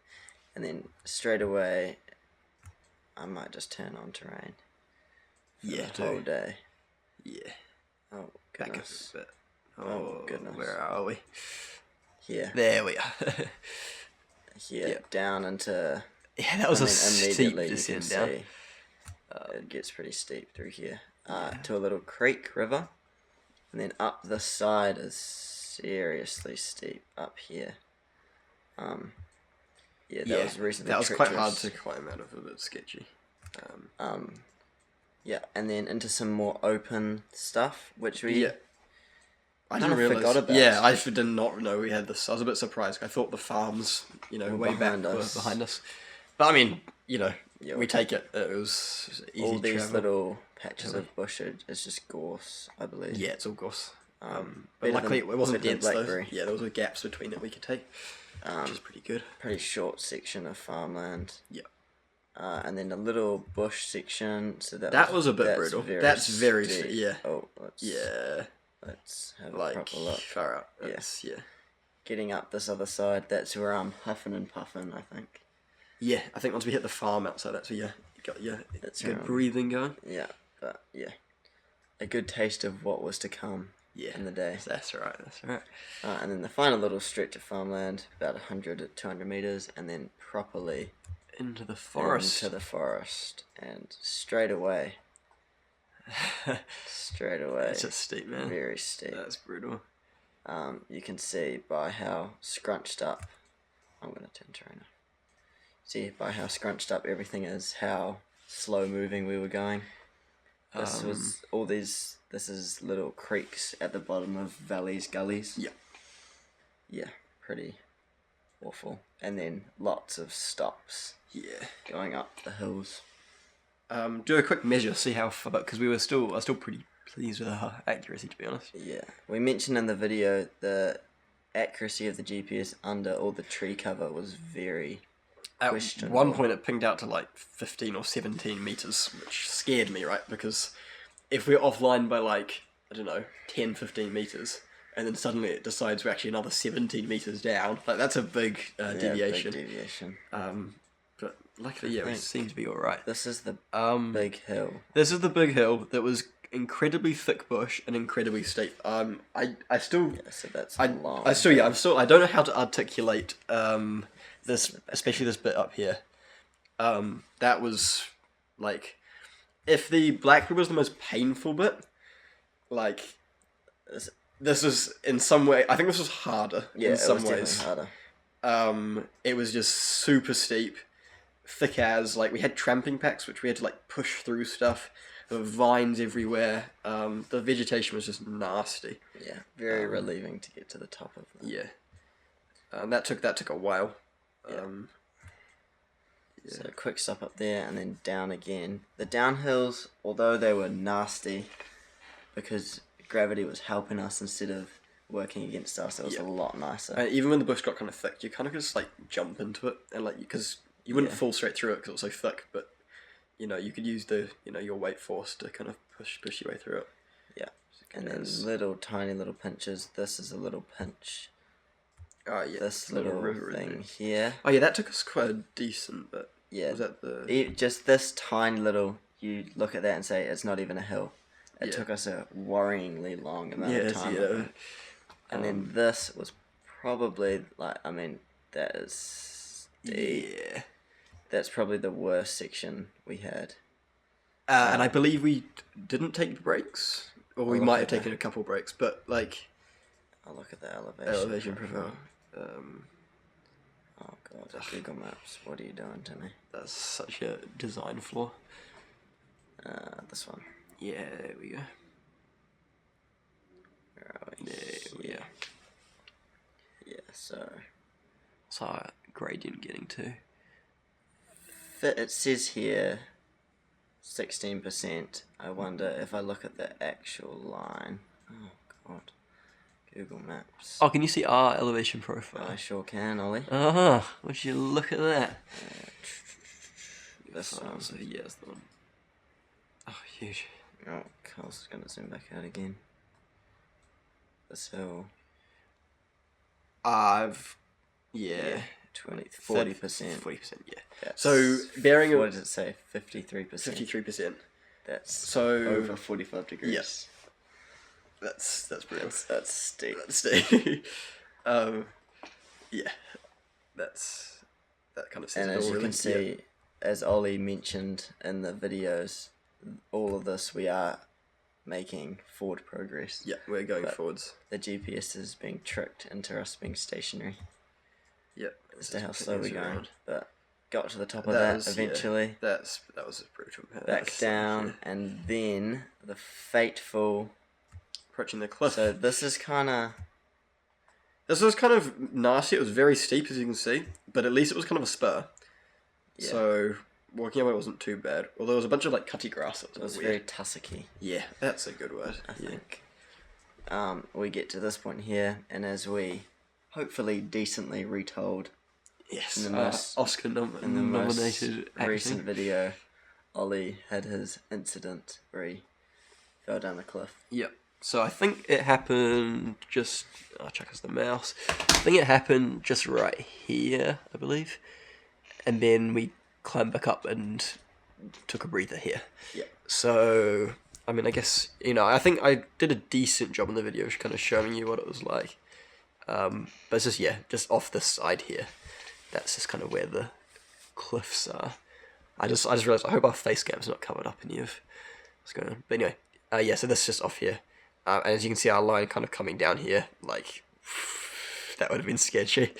And then straight away, I might just turn on terrain for Yeah, the whole do. day. Yeah, Oh, back up goodness. a bit. Oh, goodness. Where are we? Here, There we are. here, Yeah. down into... Yeah, that was a steep immediately you can descent down. see it gets pretty steep through here. To a little creek, river. And then up the side is seriously steep up here. Yeah, that was reasonably that was quite hard treacherous. to climb out of, a bit sketchy. Yeah, and then into some more open stuff, which we... Yeah. I Kinda didn't realize. forgot about. Yeah, I did not know we had this. I was a bit surprised. I thought the farms, Were way back behind us. were behind us. But I mean, Yeah, we take it. It was easy all these travel. little patches of bush is just gorse, I believe. Yeah, it's all gorse. But better luckily than- it wasn't better than dense though. blackberry. Yeah, there was gaps between it we could take, which is pretty good. Pretty short section of farmland. Yeah. And then a little bush section. So That was a bit brutal. That's very steep. yeah. Oh, Yeah, let's have a like proper look. far out. Yeah. Yeah. Getting up this other side, that's where I'm huffing and puffing, I think. Yeah, I think once we hit the farm outside, that's where you got your That's good right. breathing going. Yeah, but yeah. A good taste of what was to come Yeah, in the day. That's right. That's right. And then the final little stretch of farmland, about 100 to 200 metres, and then properly Into the forest. into the forest. And straight away, It's just steep, man. very steep. That's brutal. You can see by how scrunched up, I'm going to turn terrain off. See by how scrunched up everything is, how slow moving we were going. This was all these, this is little creeks at the bottom of valleys, gullies. Yeah. Yeah, pretty awful. And then lots of stops Yeah. going up the hills. Do a quick measure, see how far, because I was still pretty pleased with our accuracy, to be honest. Yeah, we mentioned in the video the accuracy of the GPS under all the tree cover was very At questionable. one point, it pinged out to like 15 or 17 meters, which scared me, right? Because if we're offline by like, I don't know, 10, 15 meters, and then suddenly it decides we're actually another 17 meters down, like that's a big deviation. Big deviation. But luckily, yeah, we seem to be alright. This is the Big. big hill. This is the big hill that was incredibly thick bush and incredibly steep. I still... Yeah, so that's I long. I don't know how to articulate this, especially this bit up here. That was like, if the blackberry was the most painful bit, like this is in some way. I think this was harder Yeah, in some it was ways. definitely harder. It was just super steep, thick as like we had tramping packs which we had to like push through stuff. There were vines everywhere. The vegetation was just nasty. Yeah, very relieving to get to the top of that. Yeah, that took a while. So a quick stop up there and then down again. The downhills, although they were nasty, because gravity was helping us instead of working against us, it was a lot nicer. Even when the bush got kind of thick, you kind of just like jump into it and like because you wouldn't fall straight through it because it was so thick, but you could use the your weight force to kind of push your way through it. Yeah. And then little tiny little pinches. This is a little pinch. Oh yeah, This little little river in thing there. here. Oh yeah, that took us quite a decent bit. Yeah. Was that the? Just this tiny little. You look at that and say it's not even a hill. It Yeah. took us a worryingly long amount Yeah, of time. yeah. And then this was probably like, I mean, that is Yeah. that's probably the worst section we had. And I believe we didn't take breaks, or we look might have at that. taken a couple breaks, but like I'll look at the elevation. elevation profile. Oh god, Google Maps. What are you doing to me? That's such a design flaw. This one. Yeah, there we go. Where are we? There we go. Yeah, so So gradient getting to. it says here 16%. I wonder if I look at the actual line. Oh god. Google Maps. Oh, can you see our elevation profile? I sure can, Ollie. Would you look at that? This one. So yeah, it's the one. Oh, huge. Oh, Carl's is gonna zoom back out again. This hill. Yeah. 40%. 40%, yeah. That's So, bearing what of did it say? 53%. 53%. That's So over 45 degrees. Yes. That's brilliant. That's steep. That's steep. Yeah. That kind of says And it as all, you really. can see, as Ollie mentioned in the videos, all of this we are making forward progress. Yeah, we're going But- forwards. The GPS is being tricked into us being stationary Yeah. as to how slow we're going. Around. But got to the top of That that was- eventually. That was brutal. Back That's- down, and then the fateful. approaching the cliff. So this is kind of. This was kind of nasty. It was very steep, as you can see, but at least it was kind of a spur. Yeah. So walking away wasn't too bad. Although there was a bunch of like cutty grass. That It was weird. very tussocky, Yeah, that's a good word. I think. We get to this point here, and as we hopefully decently retold Yes. in the most- Oscar in the nominated most acting. recent video, Ollie had his incident where he fell down the cliff. Yep. So I think it happened just. I'll check as the mouse. I think it happened just right here, I believe, and then we climbed back up and took a breather here. Yeah. So I mean, I guess I think I did a decent job in the video, kind of showing you what it was like. But it's just off this side here. That's just kind of where the cliffs are. I just realised. I hope our face cam's not covered up any of what's going on. But anyway, so this is just off here. And as you can see, our line kind of coming down here, like that would have been sketchy.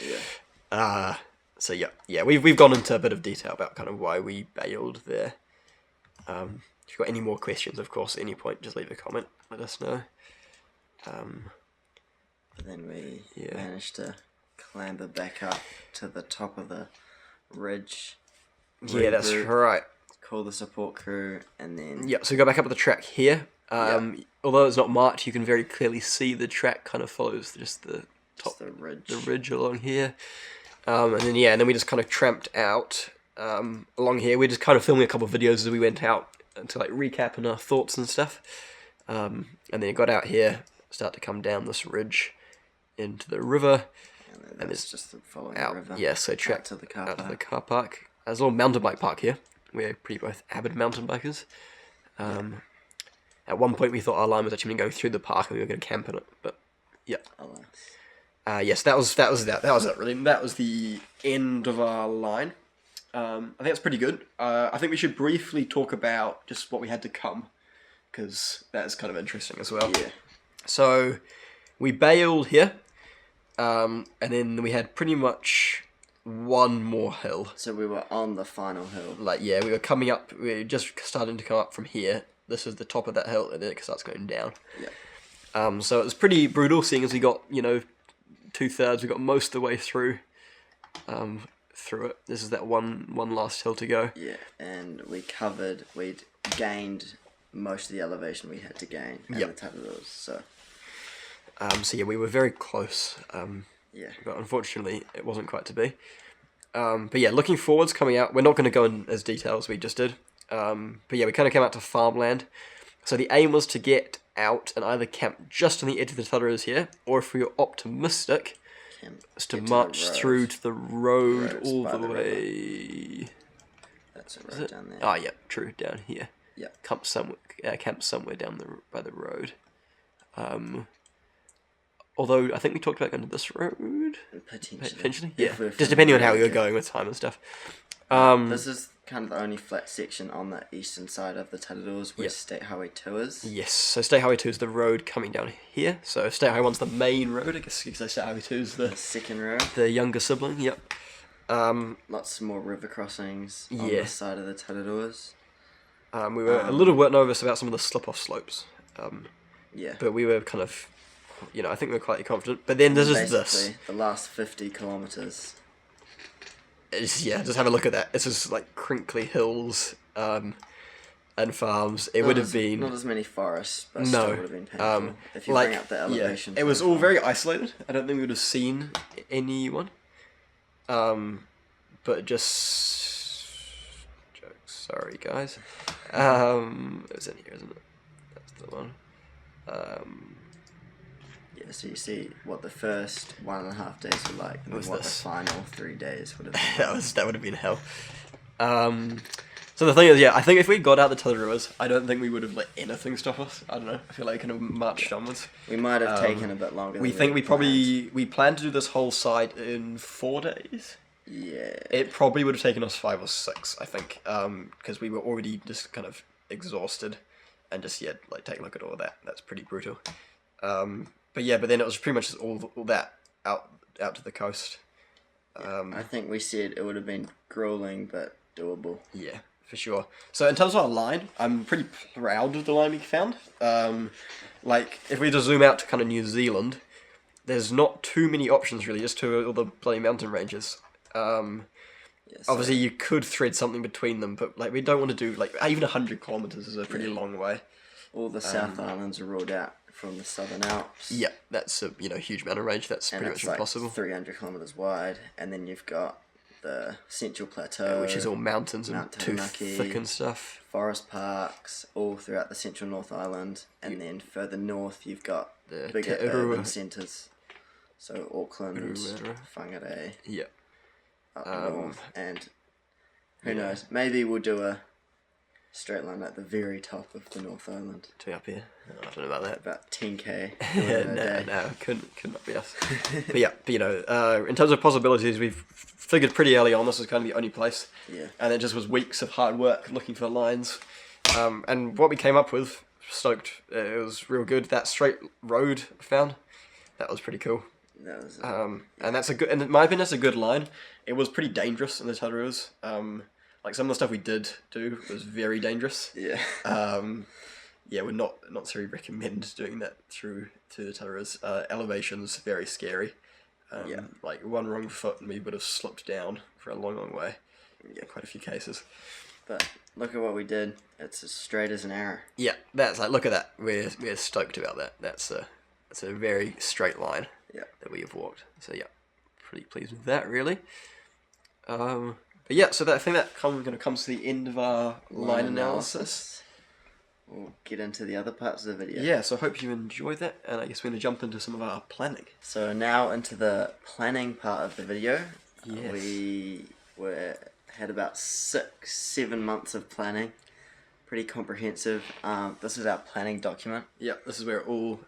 Yeah. So we've gone into a bit of detail about kind of why we bailed there. If you've got any more questions, of course, at any point, just leave a comment. Let us know. But then we Yeah. managed to clamber back up to the top of the ridge. Yeah, that's regroup, right. Call the support crew, and then Yeah, so we go back up the track here. Although it's not marked, you can very clearly see the track kind of follows just the top, just the ridge. the ridge along here. And then we just kind of tramped out along here. We're just kind of filming a couple of videos as we went out to like recap on our thoughts and stuff. And then you got out here, start to come down this ridge into the river. And then and that's it's just the following out. river. Yeah, so track out to the car out to the park. car park. There's a little mountain bike park here. We're pretty both avid mountain bikers. At one point we thought our line was actually going to go through the park and we were going to camp in it, but yeah. Alas. Yes, that was it really. That was the end of our line. I think that's pretty good. I think we should briefly talk about just what we had to come, because that is kind of interesting as well. Yeah. So we bailed here, and then we had pretty much one more hill. So we were on the final hill. We were coming up. We were just starting to come up from here. This is the top of that hill, and then it starts going down. Yeah. So it was pretty brutal, seeing as we got 2/3. We got most of the way through. Through it. This is that one last hill to go. Yeah, and we'd gained most of the elevation we had to gain and Yep. the type of those. So We were very close. yeah. But unfortunately, it wasn't quite to be. But yeah, looking forwards coming out. We're not going to go in as detail as we just did. But yeah, we kind of came out to farmland. So the aim was to get out and either camp just on the edge of the Tataras here, or if we are optimistic, is to Get march the through to the road Roads all by the the river. way. That's a Is road it? down there. Oh, yeah, true, down here. Yeah. Camp somewhere down by the road. Although I think we talked about going to this road. Potentially. Yeah. If we're Just depending on how really we were good. going with time and stuff. This is kind of the only flat section on the eastern side of the Tataros where Yep. State Highway 2 is. Yes, so State Highway 2 is the road coming down here. So State Highway 1's the main road, I guess you could say State Highway 2 is The second road. the younger sibling, yep. Lots more river crossings on Yeah. this side of the Tataros. We were a little bit nervous about some of the slip-off slopes. Yeah. But we were kind of, I think we were quite confident. But then there's just this. Basically, the last 50 kilometres. Just have a look at that. It's just like crinkly hills and farms. It would have been... Not as many forests, but No, still would have been painful. If you bring up the elevation. it was all profile. very isolated. I don't think we would have seen anyone. But just jokes. Sorry, guys. It was in here, isn't it? That's the one. Yeah, so you see what the first 1.5 days were like, and was then what this? the final 3 days would have been. that would have been hell. So the thing is, I think if we got out the Tataras, I don't think we would have let anything stop us. I don't know. I feel like we kind of marched onwards. We might have taken a bit longer. We than think planned. we planned to do this whole side in 4 days. Yeah. It probably would have taken us 5 or 6, I think, because we were already just kind of exhausted, and just take a look at all of that. That's pretty brutal. But then it was pretty much just all that out to the coast. I think we said it would have been grueling but doable. Yeah, for sure. So in terms of our line, I'm pretty proud of the line we found. If we just zoom out to kind of New Zealand, there's not too many options really, just to all the bloody mountain ranges. Yeah, so Obviously, you could thread something between them, but we don't want to do even 100 kilometers is a pretty long way. all the South Islands are ruled out from the Southern Alps. Yeah, that's a huge mountain range. That's And pretty it's much like impossible. 300 kilometers wide, and then you've got the Central Plateau, Which is all mountains and Mount too Taranaki. thick and stuff. forest parks all throughout the central North Island, and then further north you've got The bigger Te urban Urua. centres. So Auckland, Urua. Whangarei, Yeah. up north, and who knows, maybe we'll do a straight line at the very top of the North Island, To up here. I don't know about that. about 10k. Yeah, no, couldn't not be us. But yeah, in terms of possibilities, we've figured pretty early on this was kind of the only place. Yeah. And it just was weeks of hard work looking for lines. And what we came up with, stoked, it was real good. That straight road I found, that was pretty cool. That was And that's a good, and in my opinion, that's a good line. It was pretty dangerous in the Tataras. Like some of the stuff we did do was very dangerous. yeah. Yeah, would not necessarily recommend doing that through to the Tataras. Elevation's very scary. Yeah. Like one wrong foot and we would have slipped down for a long, long way. Yeah, quite a few cases. But look at what we did. It's as straight as an arrow. Yeah, that's like, look at that. We're stoked about that. That's a very straight line. Yeah. That we have walked. So yeah, pretty pleased with that really. But yeah, so I think that comes to the end of our line analysis. We'll get into the other parts of the video. Yeah, so I hope you enjoyed that, and I guess we're going to jump into some of our planning. So now into the planning part of the video. Yes. We had about 6-7 months of planning. Pretty comprehensive. This is our planning document. Yeah, this is where it all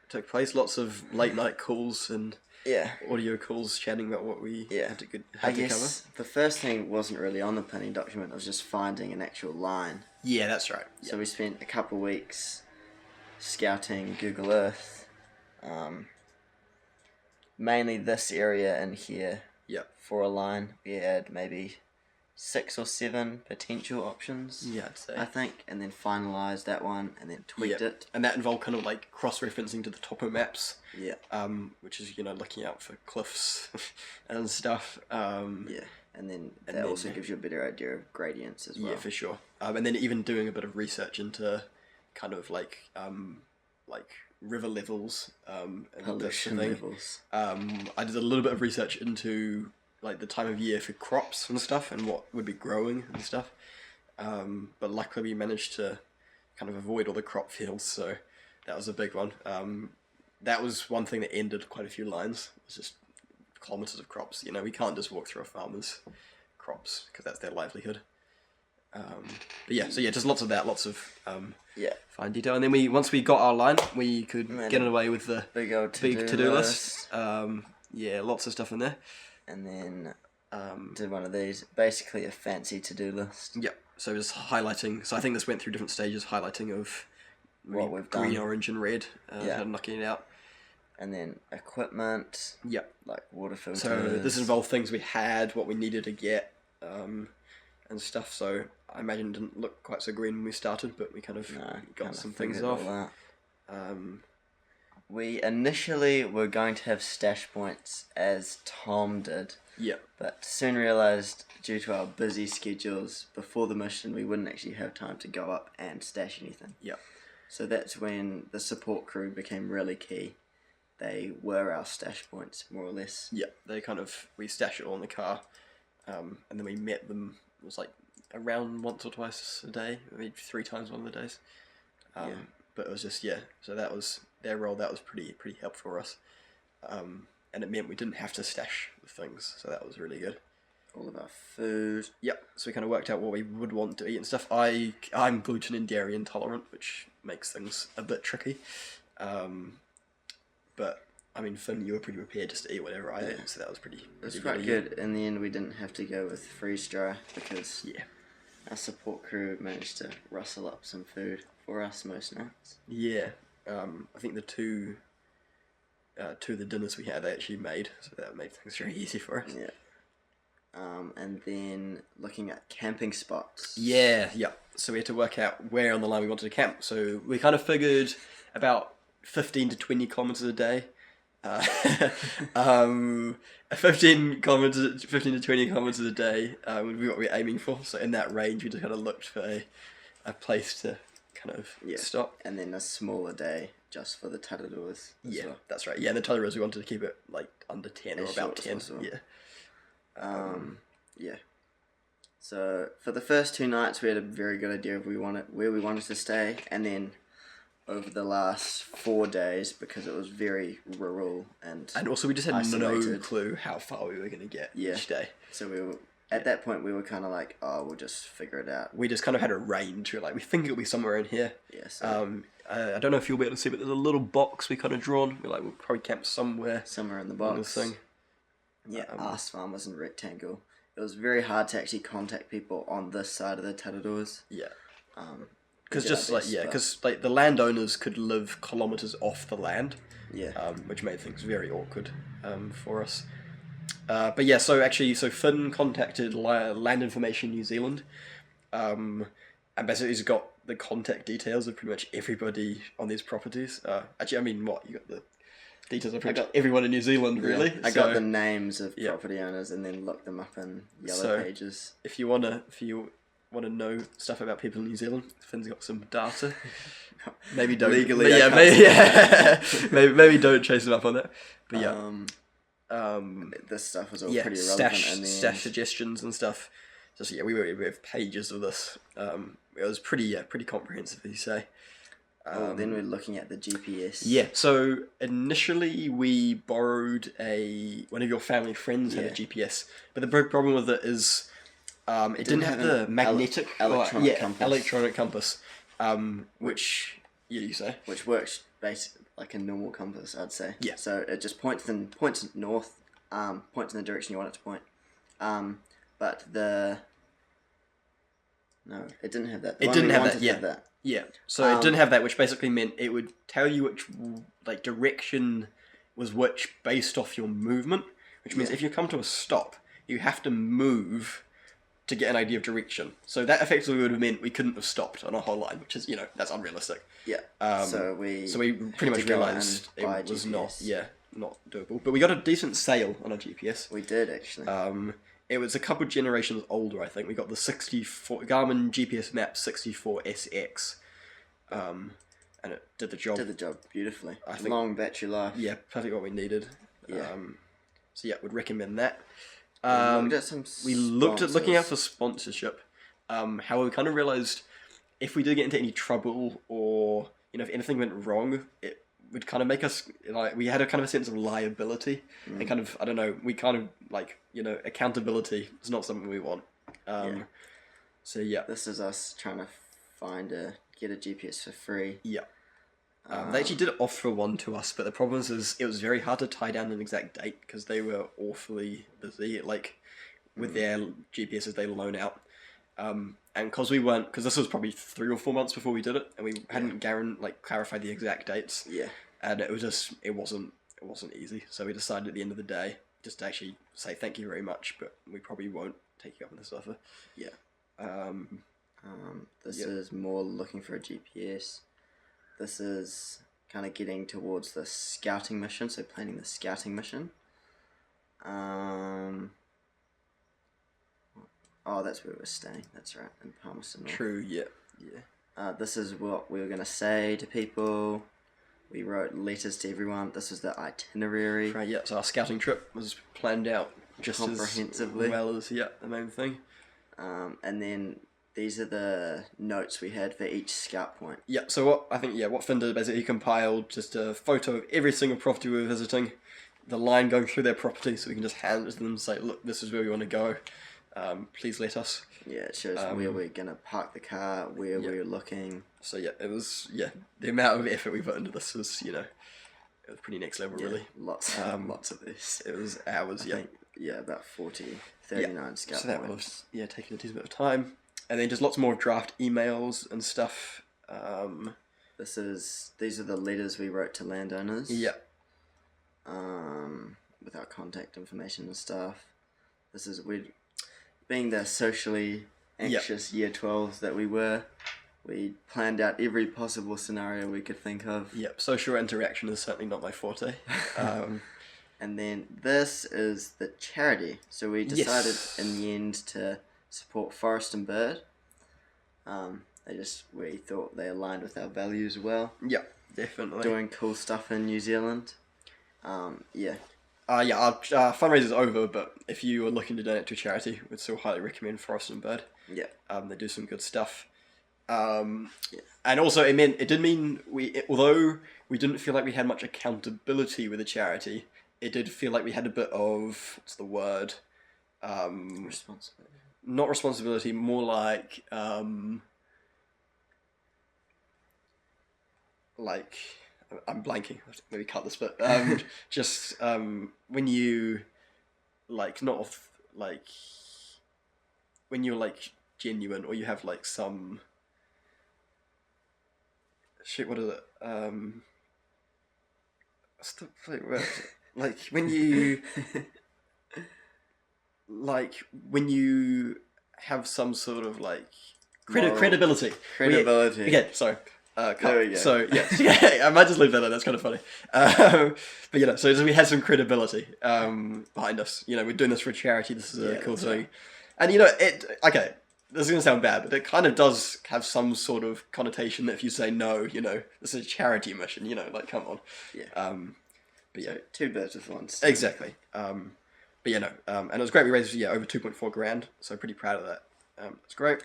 took place. Lots of late night calls and Yeah. audio calls chatting about what we had to I cover. guess the first thing wasn't really on the planning document. It was just finding an actual line. Yeah, that's right. So we spent a couple weeks scouting Google Earth. Mainly this area in here. Yeah. For a line, we had maybe 6 or 7 potential options. Yeah, I'd say. I think, and then finalised that one, and then tweaked Yeah. it. And that involved kind of like cross-referencing to the topo maps, Yeah, which is, looking out for cliffs and stuff. yeah, and then that then- also gives you a better idea of gradients as well. Yeah, for sure. And then even doing a bit of research into kind of like river levels and that sort of Pollution thing. levels. I did a little bit of research into like the time of year for crops and stuff and what would be growing and stuff. But luckily we managed to kind of avoid all the crop fields, so that was a big one. That was one thing that ended quite a few lines. It's just kilometers of crops. You know, we can't just walk through a farmer's crops because that's their livelihood. But yeah, so yeah, just lots of that, lots of Yeah. fine detail. And then once we got our line, we could Made get a away with the Big old big to-do to-do list. list. Yeah, lots of stuff in there. And then did one of these, basically a fancy to-do list. Yeah, so just highlighting. So I think this went through different stages, highlighting of What we've green, done. orange, and red. Yeah. And knocking it out. And then equipment, Yeah. like water filters. So this involved things we had, what we needed to get, and stuff. So I imagine it didn't look quite so green when we started, but we kind of got kinda some things figured off. all out. Um, We initially were going to have stash points as Tom did, yeah, but soon realised due to our busy schedules before the mission we wouldn't actually have time to go up and stash anything. yeah, So that's when the support crew became really key. They were our stash points, more or less. yeah. We stashed it all in the car, and then we met them. It was like around once or twice a day, maybe 3 times one of the days. Yeah. But it was just So that was their role. That was pretty helpful for us, and it meant we didn't have to stash the things. So that was really good. All of our food. Yep. So we kind of worked out what we would want to eat and stuff. I'm gluten and dairy intolerant, which makes things a bit tricky. But I mean, Finn, you were pretty prepared just to eat whatever I ate, so that was pretty. It was pretty quite of you. good. In the end, we didn't have to go with freeze dry because Yeah. our support crew managed to rustle up some food for us most nights. Yeah. I think the two of the dinners we had they actually made, so that made things very easy for us. Yeah. And then looking at camping spots. Yeah. So we had to work out where on the line we wanted to camp. So we kind of figured about 15 to 20 kilometers a day. 15 to 20 kilometers a day would be what we were aiming for. So in that range, we just kind of looked for a place to kind of stop. And then a smaller day just for the Tararuas. Yeah, Well. that's right. Yeah, and the Tararuas we wanted to keep it like under 10 or As about short as 10. possible. Yeah. Yeah. So for the first 2 nights, we had a very good idea of where we wanted to stay, and then over the last 4 days, because it was very rural and Also, we just had no isolated. clue how far we were going to get each day. So we were at that point we were kind of like, oh, we'll just figure it out. We just kind of had a range. We were like, we think it'll be somewhere in here. Yeah. So I don't know if you'll be able to see, but there's a little box we kind of drawn. We're like, we'll probably camp somewhere somewhere in the on box. this thing. Yeah. Ask farmers in rectangle. It was very hard to actually contact people on this side of the Tararuas. Yeah. We Because did just our like best, yeah, but- because like the landowners could live kilometers off the land, Yeah. which made things very awkward for us. But yeah, so Finn contacted Land Information New Zealand, and basically he's got the contact details of pretty much everybody on these properties. Actually, I mean, what you got the details of pretty much everyone in New Zealand, really. I So, got the names of Yeah. property owners and then looked them up in Yellow So- Pages. if you wanna know stuff about people in New Zealand, Finn's got some data. Maybe don't Legally, but I yeah, can't maybe don't chase them up on that. But yeah, This stuff was all yeah, pretty irrelevant in the stash end. suggestions and stuff. Just we have pages of this. It was pretty comprehensive, as you say. Then we're looking at the GPS. Yeah. So initially we borrowed one of your family friends had a Yeah. GPS, but the big problem with it is it didn't have the an magnetic electronic compass. electronic compass, which you say. Which works basically like a normal compass, I'd say. Yeah. So it just points north, points in the direction you want it to point. But it didn't have that. The It one didn't we have that, wanted yeah. had that. Yeah, so it didn't have that, which basically meant it would tell you which direction was which based off your movement, which means Yeah. if you come to a stop, you have to move to get an idea of direction. So that effectively would have meant we couldn't have stopped on a whole line, which is that's unrealistic. Yeah. So we pretty had much to go realised and buy it was GPS. not doable. But we got a decent sale on our GPS. We did actually. It was a couple generations older, I think. We got the Garmin GPS Map 64SX, and it did the job. Did the job beautifully. I think- Long battery life. Yeah, perfect what we needed. Yeah. So yeah, would recommend that. Looked at some We looked at looking out sponsors. for sponsorship. However, we kind of realised if we did get into any trouble or if anything went wrong, it would kind of make us like we had a kind of a sense of liability and kind of I don't know, we kind of like accountability is not something we want. So yeah, This is us trying to get a GPS for free. yeah. They actually did offer one to us, but the problem is it was very hard to tie down an exact date because they were awfully busy. Like with their GPSs, they loan out, and because this was probably 3 or 4 months before we did it, and we hadn't clarified the exact dates. Yeah. And it wasn't easy. So we decided at the end of the day just to actually say thank you very much, but we probably won't take you up on this offer. Yeah. This Yep. is more looking for a GPS. This is kind of getting towards the scouting mission, so planning the scouting mission. Oh, that's where we're staying. That's right, in Palmerston North. True. Yeah. This is what we were going to say to people. We wrote letters to everyone. This was the itinerary. Right. Yeah. So our scouting trip was planned out just Comprehensively. as well as the main thing. And then these are the notes we had for each scout point. Yeah, so what Finn did basically, he compiled just a photo of every single property we were visiting, the line going through their property, so we can just hand it to them and say, look, this is where we want to go. Please let us. Yeah, it shows where we're going to park the car, where we're looking. So yeah, it was, the amount of effort we put into this was, it was pretty next level, really. Lots of this. It was hours, I think, about 39 scout So that points. was, taking a decent bit of time. And then just lots more draft emails and stuff. These are the letters we wrote to landowners. Yeah. With our contact information and stuff. Being the socially anxious year 12s that we were, we planned out every possible scenario we could think of. Yep, social interaction is certainly not my forte. And then this is the charity. So we decided in the end to support Forest and Bird. We thought they aligned with our values well. Yeah, definitely. Doing cool stuff in New Zealand. Our fundraiser's over, but if you are looking to donate to a charity, we'd still highly recommend Forest and Bird. Yeah. They do some good stuff. And also it did mean although we didn't feel like we had much accountability with the charity, it did feel like we had a bit of, what's the word? Responsibility. Not responsibility, more like I'm blanking. Maybe cut this bit. Just when you when you're genuine, or you have some shit. What is it? What's the word? When you when you have some sort of credibility. Credibility. Sorry. There we go. So I might just leave that there. That's kind of funny. But so we had some credibility behind us. We're doing this for a charity. This is a cool thing, and this is gonna sound bad, but it kind of does have some sort of connotation that if you say no, this is a charity mission. Come on. Yeah. Two birds with one stone. Exactly. And it was great. We raised over 2.4 grand, so pretty proud of that. It's great.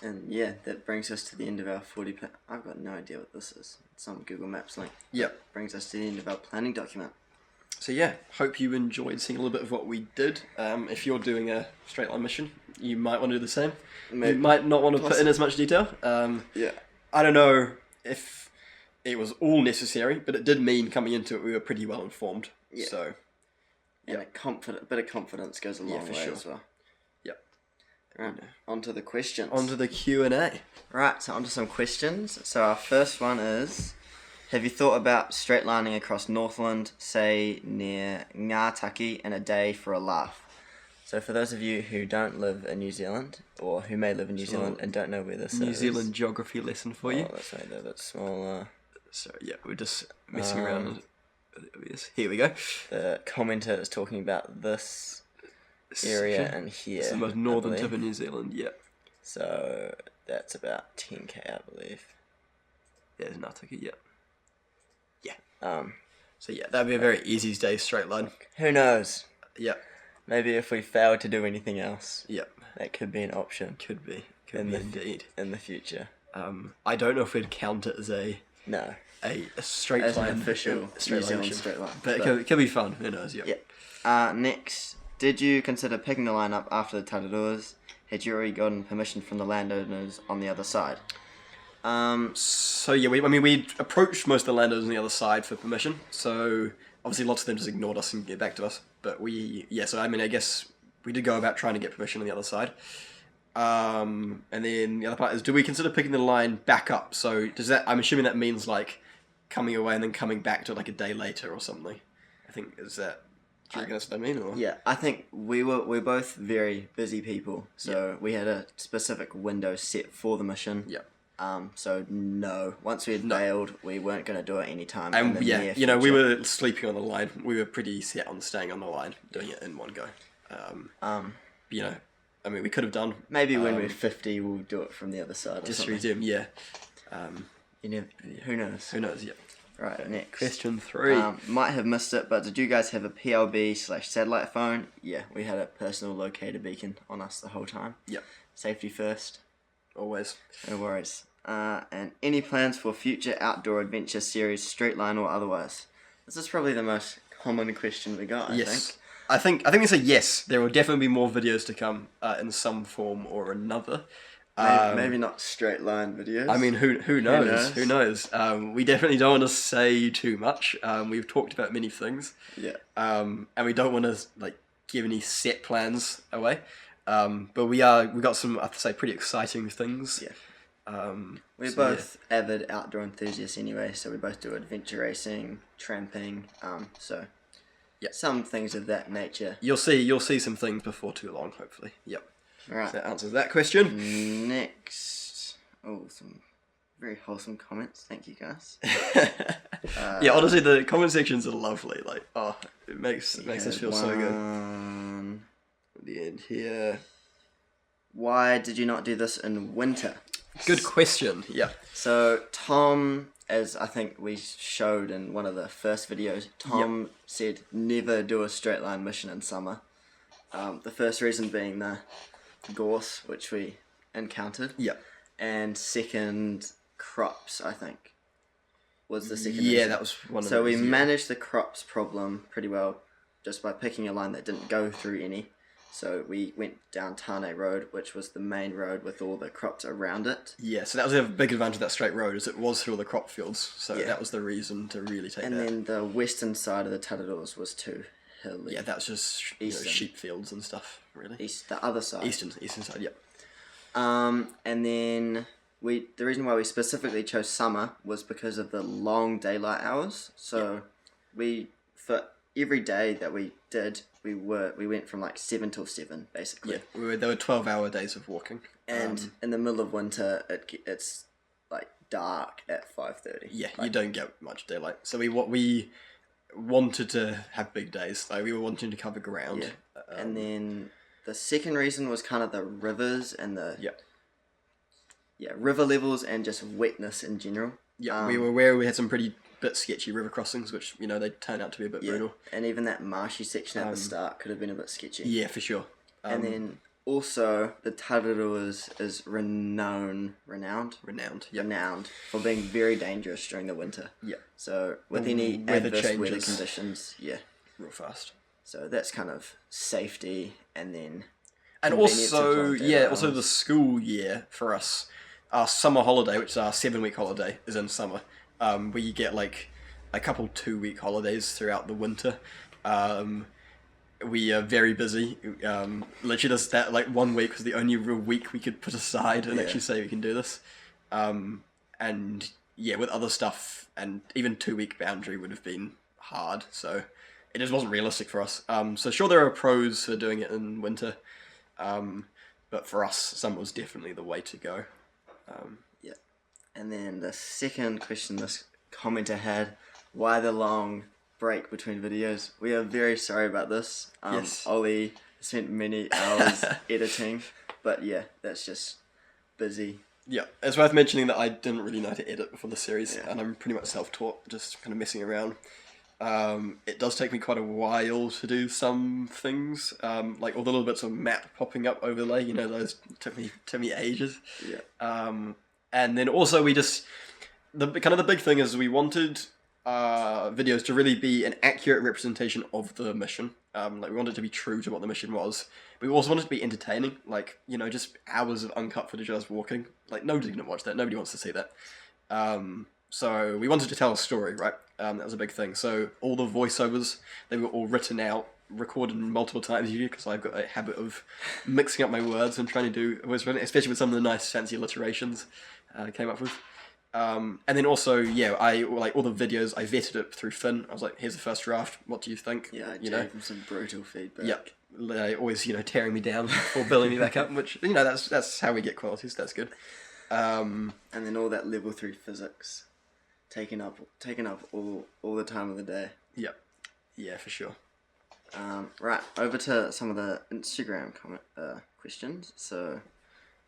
And that brings us to the end of our 40. I've got no idea what this is. It's on Google Maps link. Yep. Brings us to the end of our planning document. So hope you enjoyed seeing a little bit of what we did. If you're doing a straight line mission, you might want to do the same. Maybe. You might not want to put in as much detail. I don't know if it was all necessary, but it did mean coming into it we were pretty well informed. Yeah. So. And a bit of confidence goes a long way sure. as well. Yep. Right, on to the questions. On to the Q&A. Right, so on to some questions. So our first one is, have you thought about straight lining across Northland, say near Ngātaki, in a day for a laugh? So for those of you who don't live in New Zealand, or who may live in New Zealand and don't know where this is. New Zealand geography lesson for you. Let's make that a bit smaller. So we're just messing around. Here we go. The commenter is talking about this area and here. It's the most northern tip of New Zealand, So that's about 10k, I believe. There's Ngātaki, yeah. So yeah, that'd be a very easy day straight line. Who knows? Yeah. Maybe if we fail to do anything else. Yep. That could be an option. Could be indeed. In the future. I don't know if we'd count it as a No. a straight As line, an official a New straight line Zealand mission. straight line. But it could be fun. Who knows? Yeah. Yeah. Next, did you consider picking the lineup after the Tararuas? Had you already gotten permission from the landowners on the other side? So yeah, we approached most of the landowners on the other side for permission. So obviously lots of them just ignored us and get back to us. But so I guess we did go about trying to get permission on the other side. And then the other part is, do we consider picking the line back up? So does that? I'm assuming that means like coming away and then coming back to it like a day later or something. I think is that. Do you reckon that's what I mean? Or? Yeah, I think we're both very busy people, so we had a specific window set for the mission. Yeah. So no, once we had bailed, we weren't going to do it anytime. And in the near we future. were sleeping on the line. We were pretty set on staying on the line, doing it in one go. We could have done maybe when we're 50, we'll do it from the other side. Or just something. resume. Yeah. Who knows? Who knows? Yeah. Right, next. Question 3. Might have missed it, but did you guys have a PLB/satellite phone? Yeah, we had a personal locator beacon on us the whole time. Yep. Safety first. Always. No worries. And any plans for future outdoor adventure series, straight line or otherwise? This is probably the most common question we got, I think. I think it's a yes. There will definitely be more videos to come in some form or another. Maybe not straight line videos. I mean, who knows? Who knows? We definitely don't want to say too much. We've talked about many things. Yeah. And we don't want to give any set plans away. But we got some, I have to say, pretty exciting things. Yeah. We're both avid outdoor enthusiasts anyway, so we both do adventure racing, tramping, so some things of that nature. You'll see some things before too long, hopefully. Yep. All right. So that answers that question. Next. Oh, some very wholesome comments. Thank you, guys. Yeah, honestly, the comment sections are lovely. It makes us feel so good. At the end here. Why did you not do this in winter? Good question. Yeah. So Tom, as I think we showed in one of the first videos, Tom said never do a straight line mission in summer. The first reason being the gorse, which we encountered. Yep. And second, crops, I think, was the second reason. reason. That was one of the So we reasons, managed the crops problem pretty well just by picking a line that didn't go through any. So we went down Tane Road, which was the main road with all the crops around it. Yeah, so that was a big advantage of that straight road, is it was through all the crop fields. So that was the reason to really take and that. And then the western side of the Tararuas was too hilly. Yeah, that's just sheep fields and stuff, really. The other side. Eastern side, yep. And then the reason why we specifically chose summer was because of the long daylight hours. So for every day that we did, we went from 7 till 7 basically. Yeah, there were 12-hour days of walking. And in the middle of winter, it's dark at 5:30. Yeah, you don't get much daylight. So we wanted to have big days. We were wanting to cover ground. Yeah. And then the second reason was kind of the rivers and the river levels and just wetness in general. Yeah, we were aware we had some pretty bit sketchy river crossings, which they turned out to be a bit brutal. And even that marshy section at the start could have been a bit sketchy. Yeah, for sure. And then also the Tararuas is renowned for being very dangerous during the winter. Yeah. So with any adverse weather conditions, real fast. So that's kind of safety, and then also the school year for us. Our summer holiday, which is our 7-week holiday, is in summer. We get a couple 2-week holidays throughout the winter. We are very busy. Literally, that 1 week was the only real week we could put aside and actually say we can do this. And with other stuff, and even 2-week boundary would have been hard. So it just wasn't realistic for us. So sure, there are pros for doing it in winter, but for us, summer was definitely the way to go. And then the second question this commenter had, why the long break between videos? We are very sorry about this. Yes. Ollie spent many hours editing, but that's just busy. Yeah, it's worth mentioning that I didn't really know how to edit before the series, and I'm pretty much self-taught, just kind of messing around. It does take me quite a while to do some things, all the little bits of map popping up overlay, those took me ages. Yeah. And then also we the kind of the big thing is we wanted videos to really be an accurate representation of the mission. Like we wanted it to be true to what the mission was. We also wanted it to be entertaining, like, you know, just hours of uncut footage of us walking. Like, nobody's gonna watch that. Nobody wants to see that. So we wanted to tell a story, right? That was a big thing. So all the voiceovers, they were all written out, recorded multiple times usually, because I've got a habit of mixing up my words and trying to do voice running, especially with some of the nice fancy alliterations I came up with. And then also, yeah, I like all the videos. I vetted it through Finn. I was like, "Here's the first draft. What do you think?" Yeah, I you gave him some brutal feedback. Yep. Always, you know, tearing me down or building me back up, which, you know, that's how we get qualities. That's good. And then all that level 3 physics, taking up all the time of the day. Yep. Yeah, for sure. Right, over to some of the Instagram questions. So,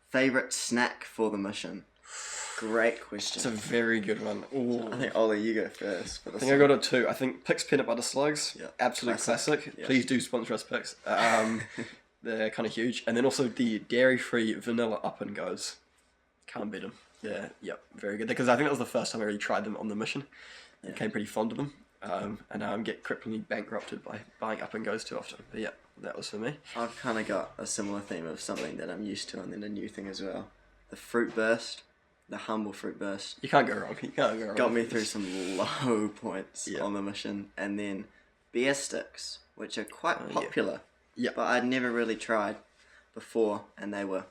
favorite snack for the mission? Great question. It's a very good one. Ooh. I think Ollie, you go first. For I think I got it too. I think Pix peanut butter slugs, Yeah. absolute classic. Yeah. Please do sponsor us, Pix. They're kind of huge, and then also the dairy-free vanilla up and goes. Can't beat them. Yeah, yep, very good. Because I think that was the first time I really tried them on the mission. I became pretty fond of them, and now I'm get cripplingly bankrupted by buying up and goes too often. But yeah, that was for me. I've kind of got a similar theme of something that I'm used to, and then a new thing as well. The fruit burst, the humble fruit burst. You can't go wrong. You can't go wrong. Got me through some low points Yeah. on the mission, and then beer sticks, which are quite yeah. popular. Yeah. But I'd never really tried before, and they were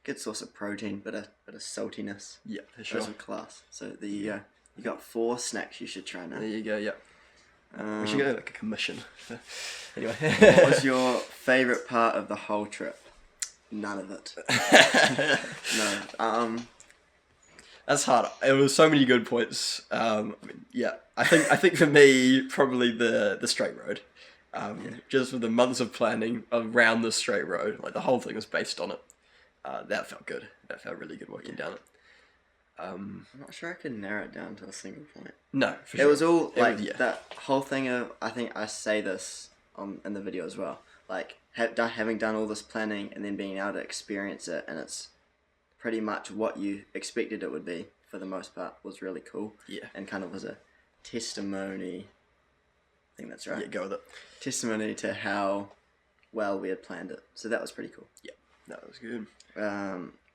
good source of protein, bit of saltiness. Yeah, for sure. Those were class. So there you go. You got 4 snacks you should try now. There you go. Yeah. We should go like a commission. Anyway. What was your favourite part of the whole trip? None of it. No. That's hard. It was so many good points. I mean, yeah, I think for me probably the straight road. Just with the months of planning around the straight road, like the whole thing was based on it. That felt good. That felt really good working down it. I'm not sure I could narrow it down to a single point. No, for It sure. was all like yeah. that whole thing of, I think I say this in the video as well, like having done all this planning and then being able to experience it, and it's pretty much what you expected it would be for the most part, was really cool. Yeah. And kind of was a testimony, I think that's right. Yeah, go with it. Testimony to how well we had planned it. So that was pretty cool. Yeah, that was good.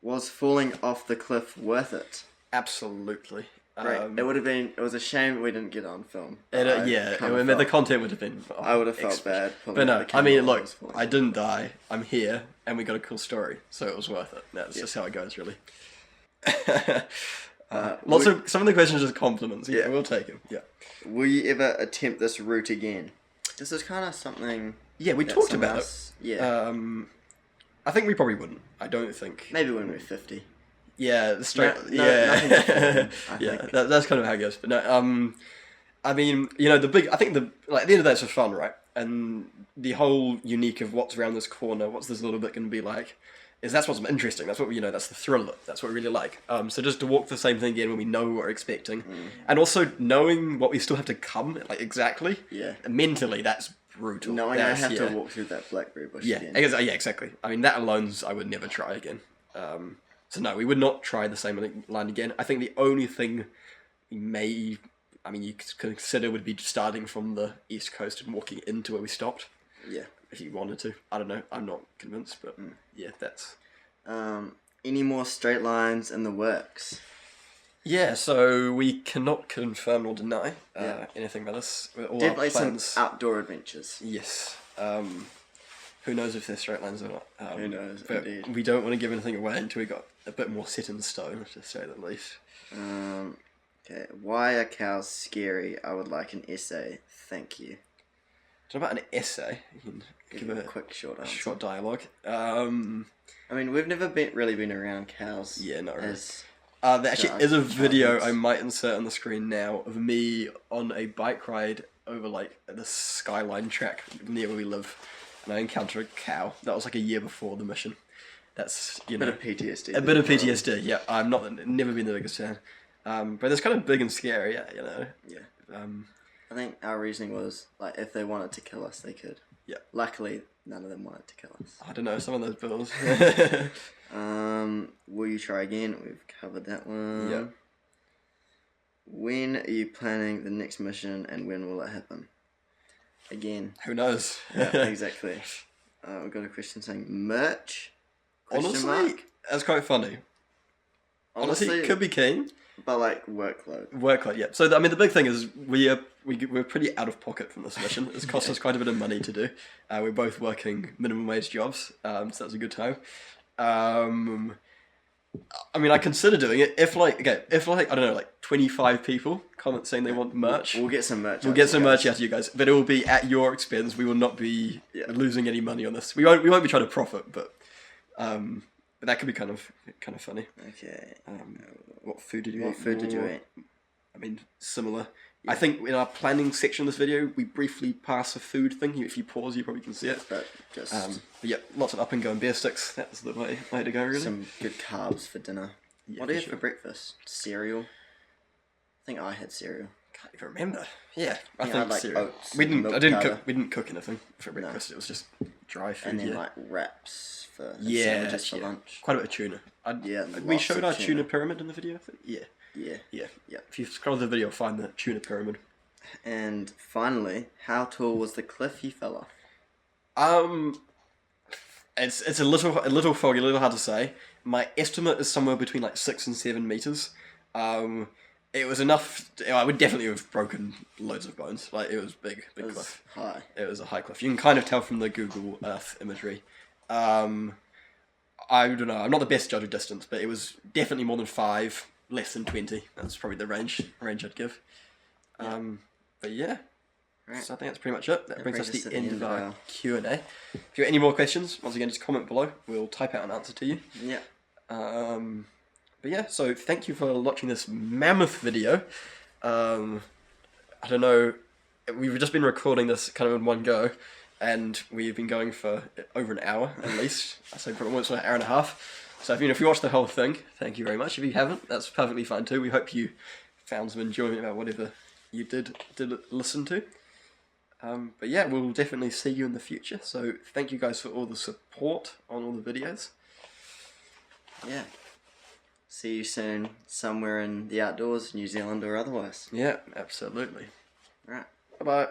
Was falling off the cliff worth it? Absolutely. Great. It was a shame we didn't get it on film. The content would have been. I would have felt bad. But no, I mean, look, I did. didn't die. I'm here, and we got a cool story, so it was worth it. That's just how it goes, really. Some of the questions are just compliments. Yeah, we'll take them. Yeah. Will you ever attempt this route again? This is kind of something. Yeah, we that talked someone about else- it. Yeah. I think we probably wouldn't. I don't think. Maybe when we're 50. Yeah, the straight. Nothing yeah, before, I yeah. think. That's kind of how it goes. But no, I mean, you know, at the end of the day, it's just fun, right? And the whole unique of what's around this corner, what's this little bit going to be like, is that's what's interesting. That's what that's the thrill of it. That's what we really like. So just to walk the same thing again when we know what we're expecting, and also knowing what we still have to come, like exactly. Yeah. Mentally, that's brutal. Knowing That's, I have to walk through that blackberry bush Yeah, again. yeah, exactly. I mean, that alone, I would never try again. So no, we would not try the same line again. I think the only thing you could consider would be starting from the east coast and walking into where we stopped, Yeah. if you wanted to. I don't know. I'm not convinced, but yeah, that's. Any more straight lines in the works? Yeah, so we cannot confirm or deny Yeah. anything about this. All Definitely our some plans. outdoor adventures. Yes. Who knows if they're straight lines or not? Who knows, But indeed. we don't want to give anything away until we got a bit more set in stone, to say the least. Okay. Why are cows scary? I would like an essay. Thank you. Talk about an essay. You can give a a quick short answer. short dialogue. I mean, we've never really been around cows. Yeah, not really. as There actually is a video childhoods. I might insert on the screen now of me on a bike ride over like the Skyline track near where we live, and I encountered a cow. That was like a year before the mission. That's a bit of PTSD. A bit of PTSD. Yeah, I'm never been the biggest fan. But it's kind of big and scary. Yeah, you know. Yeah. I think our reasoning was, like, if they wanted to kill us, they could. Yeah. Luckily, none of them wanted to kill us. I don't know some of those bills. Will you try again? We've covered that one. Yeah. When are you planning the next mission, and when will it happen? Again, Who knows? yeah, exactly. We've got a question saying merch. Question Honestly, mark? that's quite funny. Honestly, could be keen. But like workload. Workload, yeah. So I mean, the big thing is we're pretty out of pocket from this mission. It's cost us quite a bit of money to do. We're both working minimum wage jobs, so that's a good time. I mean, I consider doing it if like I don't know, like 25 people comment saying they want merch. We'll get some merch. We'll get some merch out to you guys, but it will be at your expense. We will not be Yeah. losing any money on this. We won't be trying to profit, but that could be kind of funny. Okay. What food did you What eat? food did you eat? I mean, similar. I think in our planning section of this video, we briefly pass a food thing. If you pause, you probably can see it. But just But yeah, lots of up and going beer sticks. That's the way to go, really. some good carbs for dinner. Yeah, What do you for have for breakfast? Cereal. I think I had cereal. Can't even remember. Yeah, I Yeah, think like cereal. oats We and didn't. milk I didn't powder. cook. We didn't cook anything for breakfast. It was just dry food. And then yeah. like wraps for and Yeah, sandwiches for yeah. lunch. Quite a bit of tuna. Yeah, We lots showed of our tuna. tuna pyramid in the video. I think. Yeah. Yeah. Yeah. If you scroll the video, find the tuna pyramid. And finally, how tall was the cliff you fell off? It's a little foggy, a little hard to say. My estimate is somewhere between like 6 and 7 meters. It was enough. I would definitely have broken loads of bones. Like it was big It was cliff. high. It was a high cliff. You can kind of tell from the Google Earth imagery. I don't know. I'm not the best judge of distance, but it was definitely more than 5, less than 20. That's probably the range I'd give. But yeah. Right. So I think that's pretty much it. That brings us brings to us the end of our Q&A. If you have any more questions, once again, just comment below. We'll type out an answer to you. Yeah. But yeah, so thank you for watching this mammoth video. I don't know, we've just been recording this kind of in one go, and we've been going for over an hour at least. I say probably almost an hour and a half. So if you watched the whole thing, thank you very much. If you haven't, that's perfectly fine too. We hope you found some enjoyment about whatever you did listen to. But yeah, we'll definitely see you in the future. So thank you guys for all the support on all the videos. Yeah. See you soon, somewhere in the outdoors, New Zealand or otherwise. Yeah, absolutely. Right. Bye-bye.